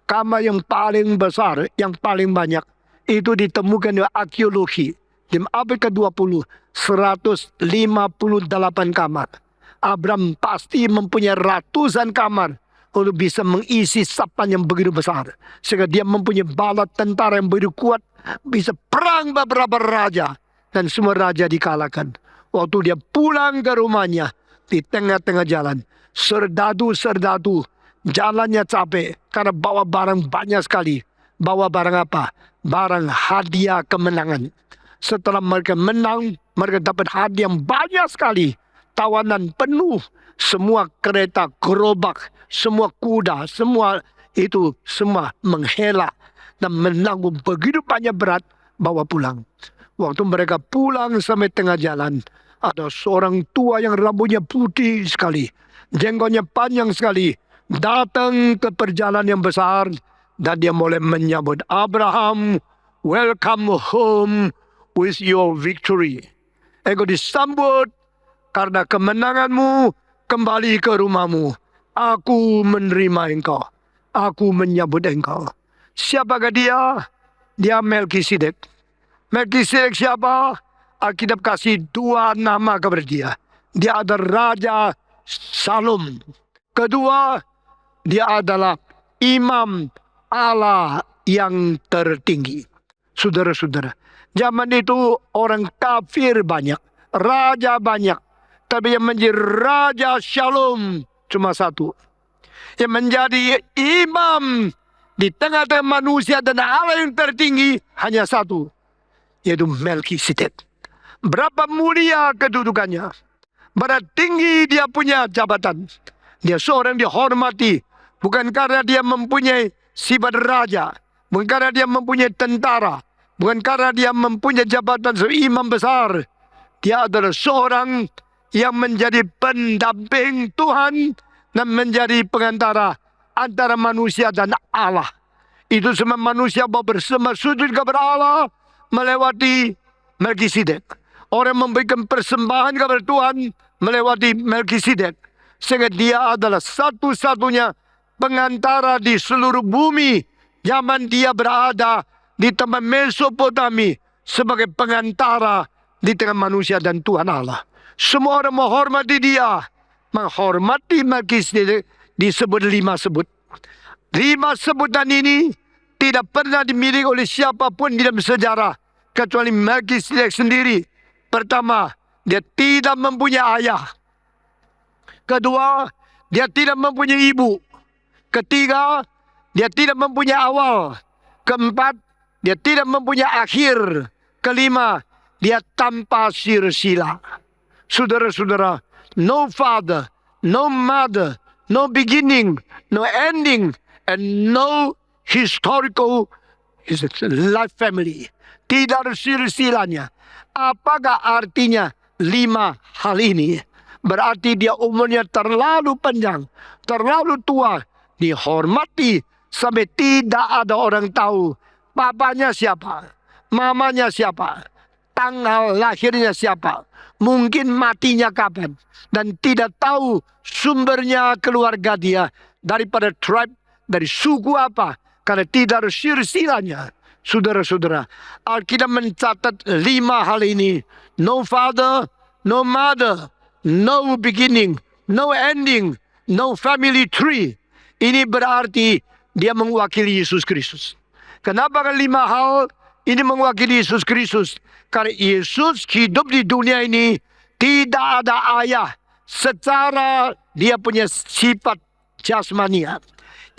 Kamar yang paling besar, yang paling banyak, itu ditemukan oleh arkeologi. Di abad ke-20, 158 kamar. Abraham pasti mempunyai ratusan kamar untuk bisa mengisi sapan yang begitu besar. Sehingga dia mempunyai bala tentara yang begitu kuat, bisa perang beberapa raja. Dan semua raja dikalahkan. Waktu dia pulang ke rumahnya, di tengah-tengah jalan, Serdadu-serdadu jalannya capek karena bawa barang banyak sekali. Bawa barang apa? Barang hadiah kemenangan. Setelah mereka menang, mereka dapat hadiah yang banyak sekali. Tawanan penuh, semua kereta, gerobak, semua kuda, semua itu semua menghela dan menanggung begitu banyak berat bawa pulang. Waktu mereka pulang sampai tengah jalan, ada seorang tua yang rambutnya putih sekali, jenggotnya panjang sekali, datang ke perjalanan yang besar dan dia mulai menyambut, Abraham, welcome home with your victory. Engkau disambut karena kemenanganmu, kembali ke rumahmu. Aku menerima engkau. Aku menyambut engkau. Siapakah dia? Dia Melkisedek. Melkisedek siapa? Alkitab kasih dua nama kepada dia. Dia adalah Raja Salom. Kedua, dia adalah Imam Allah yang tertinggi. Saudara-saudara, zaman itu orang kafir banyak, raja banyak. Tapi yang menjadi Raja Shalom cuma satu. Yang menjadi imam di tengah-tengah manusia dan Allah yang tertinggi hanya satu. Yaitu Melkisedek. Berapa mulia kedudukannya. Berapa tinggi dia punya jabatan. Dia seorang dihormati. Bukan karena dia mempunyai sifat raja. Bukan karena dia mempunyai tentara. Bukan karena dia mempunyai jabatan sebagai imam besar. Dia adalah seorang yang menjadi pendamping Tuhan dan menjadi pengantara antara manusia dan Allah. Itu semua manusia bersembah sujud kepada Allah melewati Melkisedek. Orang memberikan persembahan kepada Tuhan melewati Melkisedek. Sehingga dia adalah satu-satunya pengantara di seluruh bumi. Zaman dia berada di tempat Mesopotami sebagai pengantara di tengah manusia dan Tuhan Allah. Semua orang menghormati dia. Menghormati Melkisedek disebut 5 sebut. 5 sebutan ini tidak pernah dimiliki oleh siapapun di dalam sejarah kecuali Melkisedek sendiri. Pertama, dia tidak mempunyai ayah. Kedua, dia tidak mempunyai ibu. Ketiga, dia tidak mempunyai awal. Keempat, dia tidak mempunyai akhir. Kelima, dia tanpa silsilah. Saudara-saudara, no father, no mother, no beginning, no ending, and no historical life family. Tidak ada silsilahnya. Apakah artinya 5 hal ini? Berarti dia umurnya terlalu panjang, terlalu tua, dihormati sampai tidak ada orang tahu papanya siapa, mamanya siapa, tanggal lahirnya siapa, mungkin matinya kapan, dan tidak tahu sumbernya keluarga dia daripada tribe, dari suku apa, karena tidak ada silsilahnya. Saudara-saudara, Alkitab mencatat 5 hal ini. No father, no mother, no beginning, no ending, no family tree. Ini berarti dia mewakili Yesus Kristus. Kenapa kan 5 hal ini mewakili Yesus Kristus? Karena Yesus hidup di dunia ini tidak ada ayah secara dia punya sifat jasmania.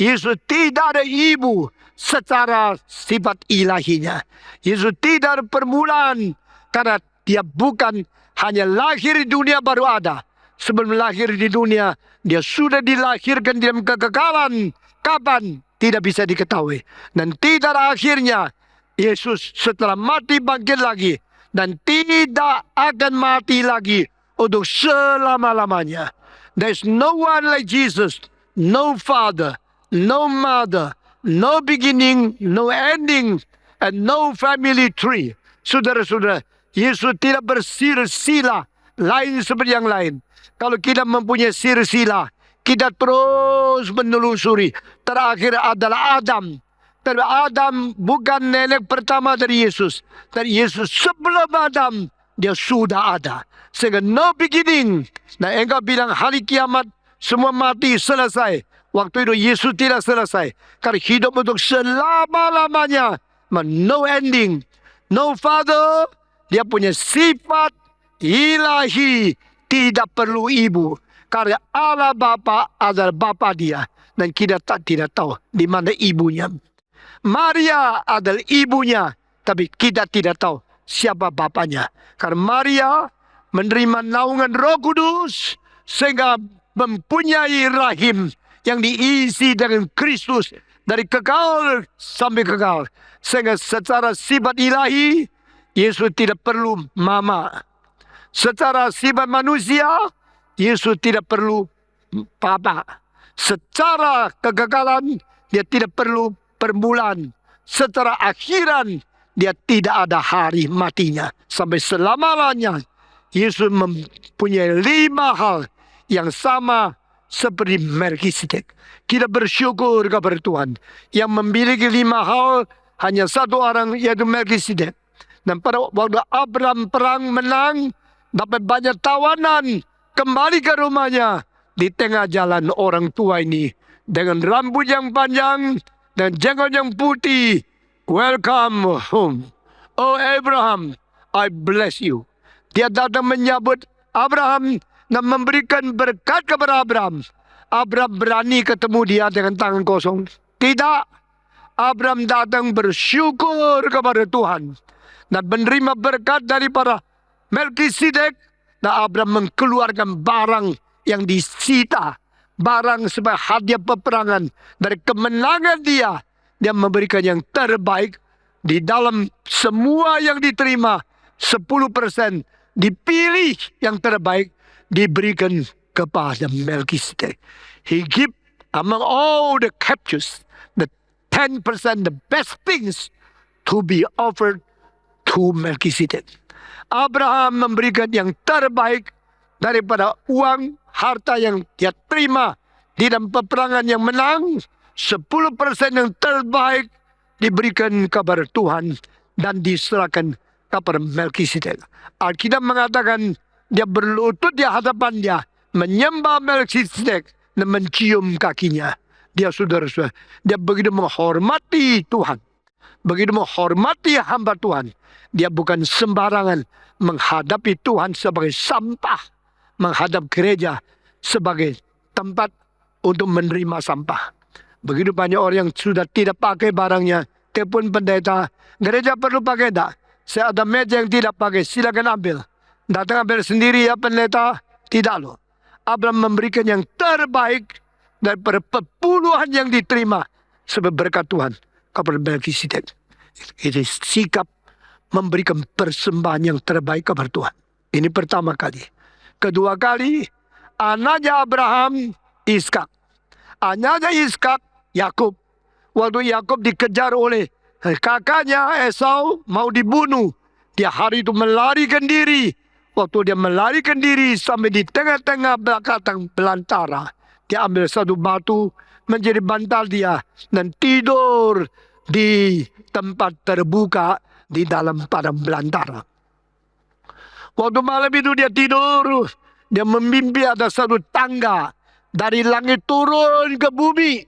Yesus tidak ada ibu secara sifat ilahinya. Yesus tidak ada permulaan karena dia bukan hanya lahir di dunia baru ada. Sebelum lahir di dunia, dia sudah dilahirkan dalam kekekalan. Kapan? Tidak bisa diketahui. Dan tidak ada akhirnya. Yesus setelah mati bangkit lagi. Dan tidak akan mati lagi untuk selama-lamanya. There is no one like Jesus. No father, no mother, no beginning, no ending, and no family tree. Saudara-saudara, Yesus tidak bersilsilah lain seperti yang lain. Kalau kita mempunyai silsilah, kita terus menelusuri. Terakhir adalah Adam. Tapi Adam bukan nenek pertama dari Yesus. Dari Yesus sebelum Adam, dia sudah ada. Sehingga no beginning. Nah, engkau bilang hari kiamat, semua mati, selesai. Waktu itu Yesus tidak selesai. Karena hidup untuk selama-lamanya. No ending. No father. Dia punya sifat ilahi. Tidak perlu ibu. Karena Allah Bapa adalah Bapa dia. Dan kita tidak tahu di mana ibunya. Maria adalah ibunya, tapi kita tidak tahu siapa bapaknya. Karena Maria menerima naungan Roh Kudus sehingga mempunyai rahim yang diisi dengan Kristus dari kekal sampai kekal. Sehingga secara sifat ilahi Yesus tidak perlu mama. Secara sifat manusia Yesus tidak perlu papa. Secara kekekalan dia tidak perlu permulaan. Secara akhiran dia tidak ada hari matinya. Sampai selama-lamanya Yesus mempunyai 5 hal yang sama seperti Melkisedek. Kita bersyukur kepada Tuhan yang memiliki 5 hal, hanya satu orang, yaitu Melkisedek. Dan pada waktu Abraham perang menang, dapat banyak tawanan, kembali ke rumahnya. Di tengah jalan orang tua ini dengan rambut yang panjang dan jenggot yang putih. Welcome home. Oh Abraham, I bless you. Dia datang menyambut Abraham dan memberikan berkat kepada Abraham. Abraham berani ketemu dia dengan tangan kosong? Tidak. Abraham datang bersyukur kepada Tuhan dan menerima berkat daripada Melkisedek. Dan Abraham mengeluarkan barang yang disita, barang sebagai hadiah peperangan dari kemenangan dia. Dia memberikan yang terbaik. Di dalam semua yang diterima, 10% dipilih yang terbaik, diberikan kepada Melkisedek. He give among all the captures, the 10%, the best things to be offered to Melkisedek. Abraham memberikan yang terbaik daripada uang, harta yang dia terima di dalam peperangan yang menang. 10% yang terbaik diberikan kepada Tuhan dan diserahkan kepada Melkisedek. Alkitab mengatakan dia berlutut di hadapan dia, menyembah Melkisedek dan mencium kakinya. Dia saudara-saudara, dia begitu menghormati Tuhan, begitu menghormati hamba Tuhan. Dia bukan sembarangan menghadapi Tuhan sebagai sampah, menghadap gereja sebagai tempat untuk menerima sampah. Begitu banyak orang yang sudah tidak pakai barangnya, telepon pendeta, gereja perlu pakai tak? Saya ada meja yang tidak pakai, silakan ambil. Datang ambil sendiri ya pendeta. Tidak loh. Abraham memberikan yang terbaik daripada pepuluhan yang diterima sebagai berkat Tuhan kepada Melkisedek. Itu sikap memberikan persembahan yang terbaik kepada Tuhan. Ini pertama kali. Kedua kali, anaknya Abraham, Ishak. Anaknya Ishak, Yakub. Waktu Yakub dikejar oleh kakaknya Esau, mau dibunuh. Dia hari itu melarikan diri. Waktu dia melarikan diri sampai di tengah-tengah belakang belantara, dia ambil satu batu menjadi bantal dia dan tidur di tempat terbuka di dalam padang belantara. Waktu malam itu dia tidur, dia memimpi ada satu tangga dari langit turun ke bumi,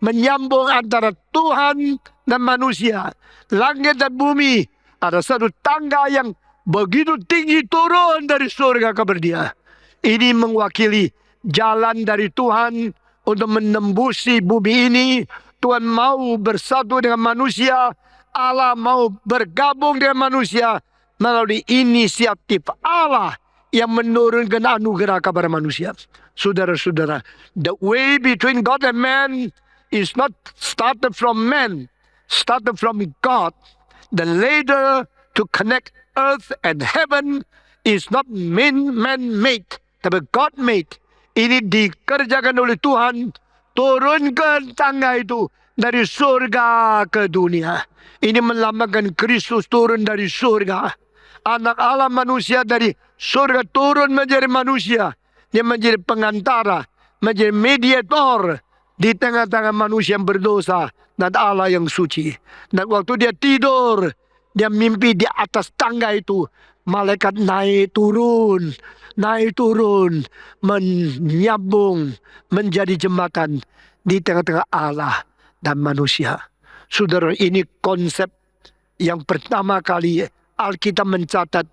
menyambung antara Tuhan dan manusia. Langit dan bumi, ada satu tangga yang begitu tinggi turun dari surga kepada dia. Ini mewakili jalan dari Tuhan untuk menembusi bumi ini. Tuhan mau bersatu dengan manusia. Allah mau bergabung dengan manusia melalui inisiatif Allah yang menurunkan anugerah kepada manusia. Saudara-saudara, the way between God and man is not started from man, started from God. The ladder to connect earth and heaven is not man-made, tapi God-made. Ini dikerjakan oleh Tuhan, turunkan tangga itu dari surga ke dunia. Ini melambangkan Kristus turun dari surga. Anak Allah manusia dari surga turun menjadi manusia. Dia menjadi pengantara, menjadi mediator di tengah-tengah manusia yang berdosa dan Allah yang suci. Dan waktu dia tidur, dia mimpi di atas tangga itu. Malaikat naik turun, menyambung, menjadi jembatan di tengah-tengah Allah dan manusia. Saudara, ini konsep yang pertama kali Alkitab mencatat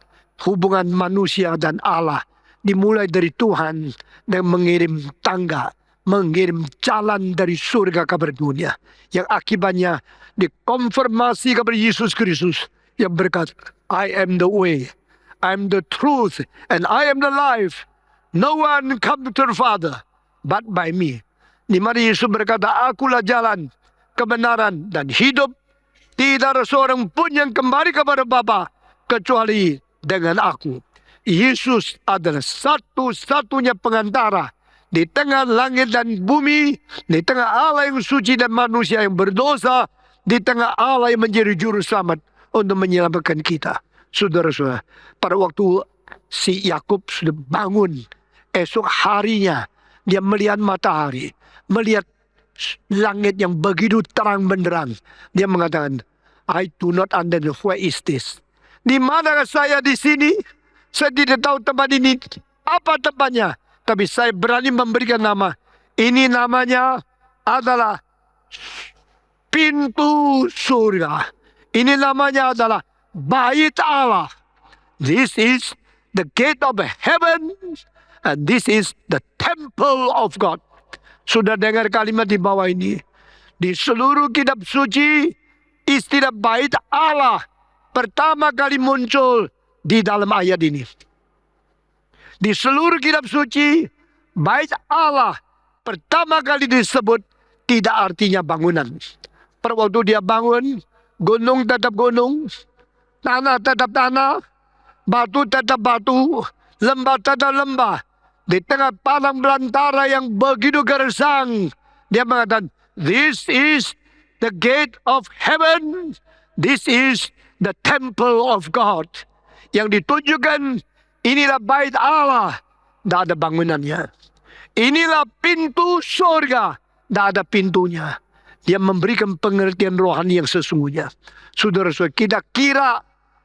hubungan manusia dan Allah dimulai dari Tuhan yang mengirim tangga, mengirim jalan dari surga kepada dunia. Yang akibatnya dikonfirmasi kepada Yesus Kristus yang berkata, I am the way, I am the truth, and I am the life. No one come to the Father but by me. Di mana Yesus berkata, akulah jalan, kebenaran, dan hidup. Tidak ada seorang pun yang kembali kepada Bapa kecuali dengan aku. Yesus adalah satu-satunya pengantara di tengah langit dan bumi, di tengah Allah yang suci dan manusia yang berdosa, di tengah Allah yang menjadi juru selamat untuk menyelamatkan kita. Saudara-saudara, pada waktu si Yakub sudah bangun, esok harinya dia melihat matahari, melihat langit yang begitu terang benderang. Dia mengatakan, I do not understand, where is this? Di mana saya di sini? Saya tidak tahu tempat ini apa tempatnya. Tapi saya berani memberikan nama. Ini namanya adalah pintu surga. Ini namanya adalah Bait Allah. This is the gate of heaven. And this is the temple of God. Sudah dengar kalimat di bawah ini? Di seluruh kitab suci, istilah Bait Allah pertama kali muncul di dalam ayat ini. Di seluruh kitab suci, Bait Allah pertama kali disebut tidak artinya bangunan. Pada waktu dia bangun, gunung tetap gunung, tanah tetap tanah, batu tetap batu, lembah tetap lembah. Di tengah padang belantara yang begitu gersang, dia mengatakan, this is the gate of heaven. This is the temple of God. Yang ditunjukkan, inilah Bait Allah. Tidak ada bangunannya. Inilah pintu surga. Tidak ada pintunya. Dia memberikan pengertian rohani yang sesungguhnya. Saudara-saudara, kita kira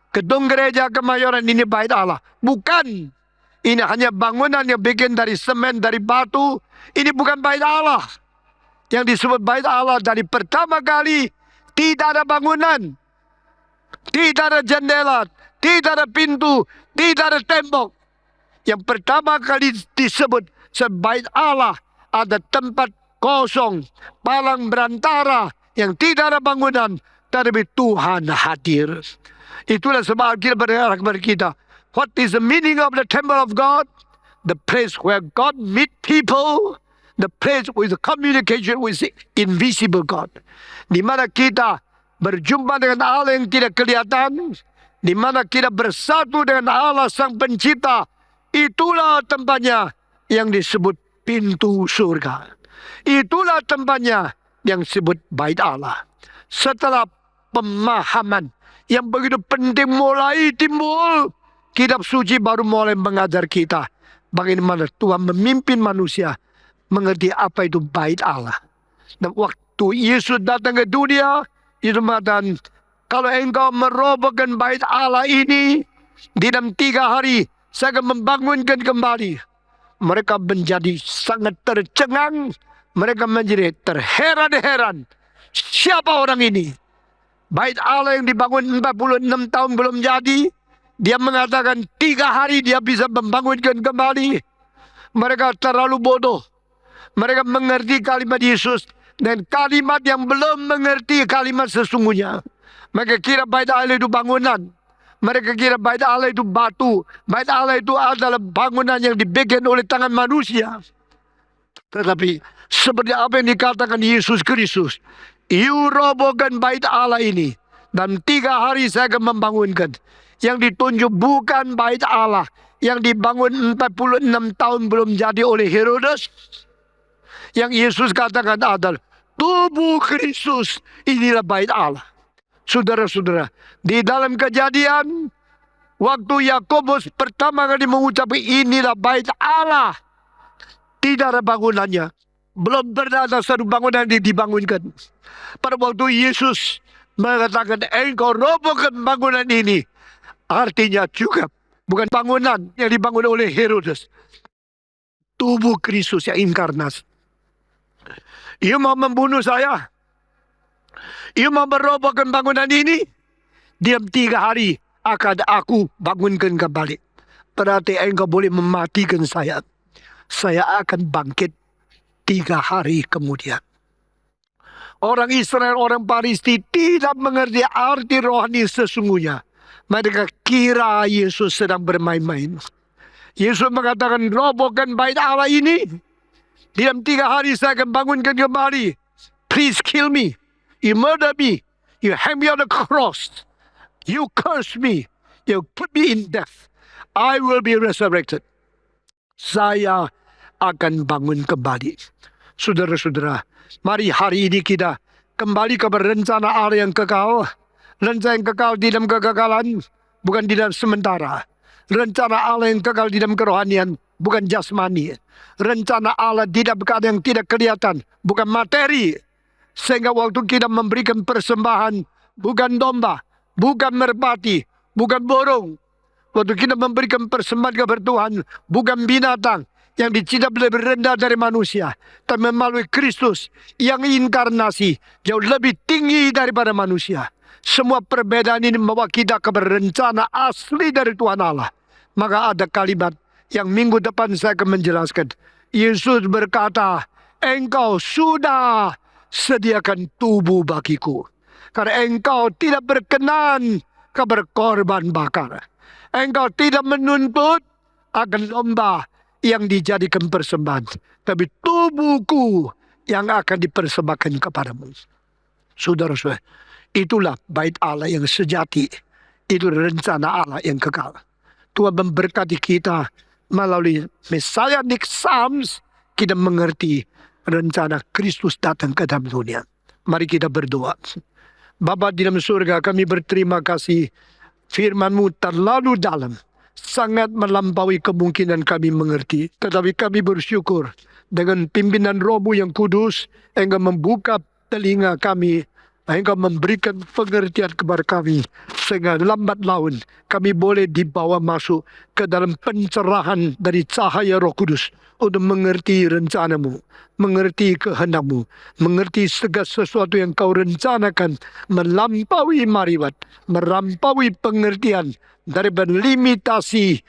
gedung gereja Kemayoran ini Bait Allah. Bukan. Ini hanya bangunan yang bikin dari semen, dari batu. Ini bukan Bait Allah. Yang disebut Bait Allah dari pertama kali, tidak ada bangunan, tidak ada jendela, tidak ada pintu, tidak ada tembok. Yang pertama kali disebut sebagai Bait Allah, ada tempat kosong, palang berantara yang tidak ada bangunan, tapi Tuhan hadir. Itulah sebab Alkitab berkata kepada kita, what is the meaning of the temple of God? The place where God meet people. The place with communication with the invisible God. Di mana kita berjumpa dengan Allah yang tidak kelihatan. Di mana kita bersatu dengan Allah Sang Pencipta. Itulah tempatnya yang disebut pintu surga. Itulah tempatnya yang disebut Bait Allah. Setelah pemahaman yang begitu penting mulai timbul, kitab suci baru mulai mengajar kita bagaimana Tuhan memimpin manusia mengerti apa itu Bait Allah. Dan waktu Yesus datang ke dunia, Yesus mengatakan, kalau engkau merobohkan Bait Allah ini, di dalam 3 hari, saya akan membangunkan kembali. Mereka menjadi sangat tercengang, mereka menjadi terheran-heran. Siapa orang ini? Bait Allah yang dibangun 46 tahun belum jadi, dia mengatakan 3 hari dia bisa membangunkan kembali. Mereka terlalu bodoh. Mereka mengerti kalimat Yesus dan kalimat yang belum mengerti kalimat sesungguhnya. Mereka kira Bait Allah itu bangunan. Mereka kira Bait Allah itu batu. Bait Allah itu adalah bangunan yang dibikin oleh tangan manusia. Tetapi seperti apa yang dikatakan Yesus Kristus, you robohkan Bait Allah ini, dan 3 hari saya akan membangunkan. Yang ditunjuk bukan Bait Allah yang dibangun 46 tahun belum jadi oleh Herodes. Yang Yesus katakan adalah tubuh Kristus, inilah Bait Allah. Saudara-saudara, di dalam Kejadian, waktu Yakobus pertama kali mengucapkan inilah Bait Allah, tidak ada bangunannya. Belum pernah ada satu bangunan yang dibangunkan. Pada waktu Yesus mengatakan, engkau robohkan bangunan ini, artinya juga bukan bangunan yang dibangun oleh Herodes. Tubuh Kristus yang inkarnasi. Ia mau membunuh saya. Ia mau merobohkan bangunan ini. Diam 3 hari akan aku bangunkan kembali. berarti engkau boleh mematikan saya. Saya akan bangkit 3 hari kemudian. Orang Israel, orang Palestina tidak mengerti arti rohani sesungguhnya. Mereka kira Yesus sedang bermain-main. Yesus mengatakan, robohkan bait Allah ini. Dalam 3 hari saya akan bangunkan kembali. Please kill me. You murder me. You hang me on the cross. You curse me. You put me in death. I will be resurrected. Saya akan bangun kembali. Saudara-saudara, mari hari ini kita kembali kepada rencana Allah yang kekal. Rencana yang kekal di dalam kekekalan, bukan di dalam sementara. Rencana Allah yang kekal di dalam kerohanian, bukan jasmani. Rencana Allah di dalam keadaan yang tidak kelihatan, bukan materi. Sehingga waktu kita memberikan persembahan, bukan domba, bukan merpati, bukan burung. Waktu kita memberikan persembahan kepada Tuhan, bukan binatang yang dicipta lebih rendah dari manusia, tapi melalui Kristus yang inkarnasi jauh lebih tinggi daripada manusia. Semua perbedaan ini membawa kita kepada rencana asli dari Tuhan Allah. Maka ada kalimat yang minggu depan saya akan menjelaskan. Yesus berkata, engkau sudah sediakan tubuh bagiku, karena engkau tidak berkenan kepada korban bakar. Engkau tidak menuntut akan domba yang dijadikan persembahan, tapi tubuhku yang akan dipersembahkan kepadamu. Saudara-saudara, itulah bait Allah yang sejati. Itu rencana Allah yang kekal. Tuhan memberkati kita melalui Messianic Psalms. Kita mengerti rencana Kristus datang ke dalam dunia. Mari kita berdoa. Bapa di dalam surga, kami berterima kasih. Firman-Mu terlalu dalam, sangat melampaui kemungkinan kami mengerti. Tetapi kami bersyukur dengan pimpinan Roh-Mu yang kudus, Engkau membuka telinga kami, Engkau memberikan pengertian kepada kami, sehingga lambat laun kami boleh dibawa masuk ke dalam pencerahan dari cahaya Roh Kudus untuk mengerti rencana-Mu, mengerti kehendak-Mu, mengerti segala sesuatu yang Kau rencanakan melampaui mariwat, melampaui pengertian daripada limitasi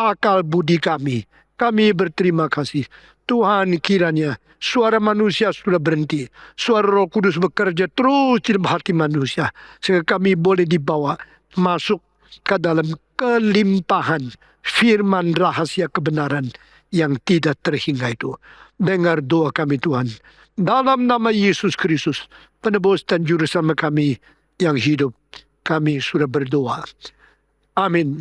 akal budi kami. Kami berterima kasih. Tuhan, kiranya suara manusia sudah berhenti. Suara Roh Kudus bekerja terus di dalam hati manusia, sehingga kami boleh dibawa masuk ke dalam kelimpahan firman rahasia kebenaran yang tidak terhingga itu. Dengar doa kami Tuhan. Dalam nama Yesus Kristus, penebus dan juru selamat kami yang hidup, kami sudah berdoa. Amin.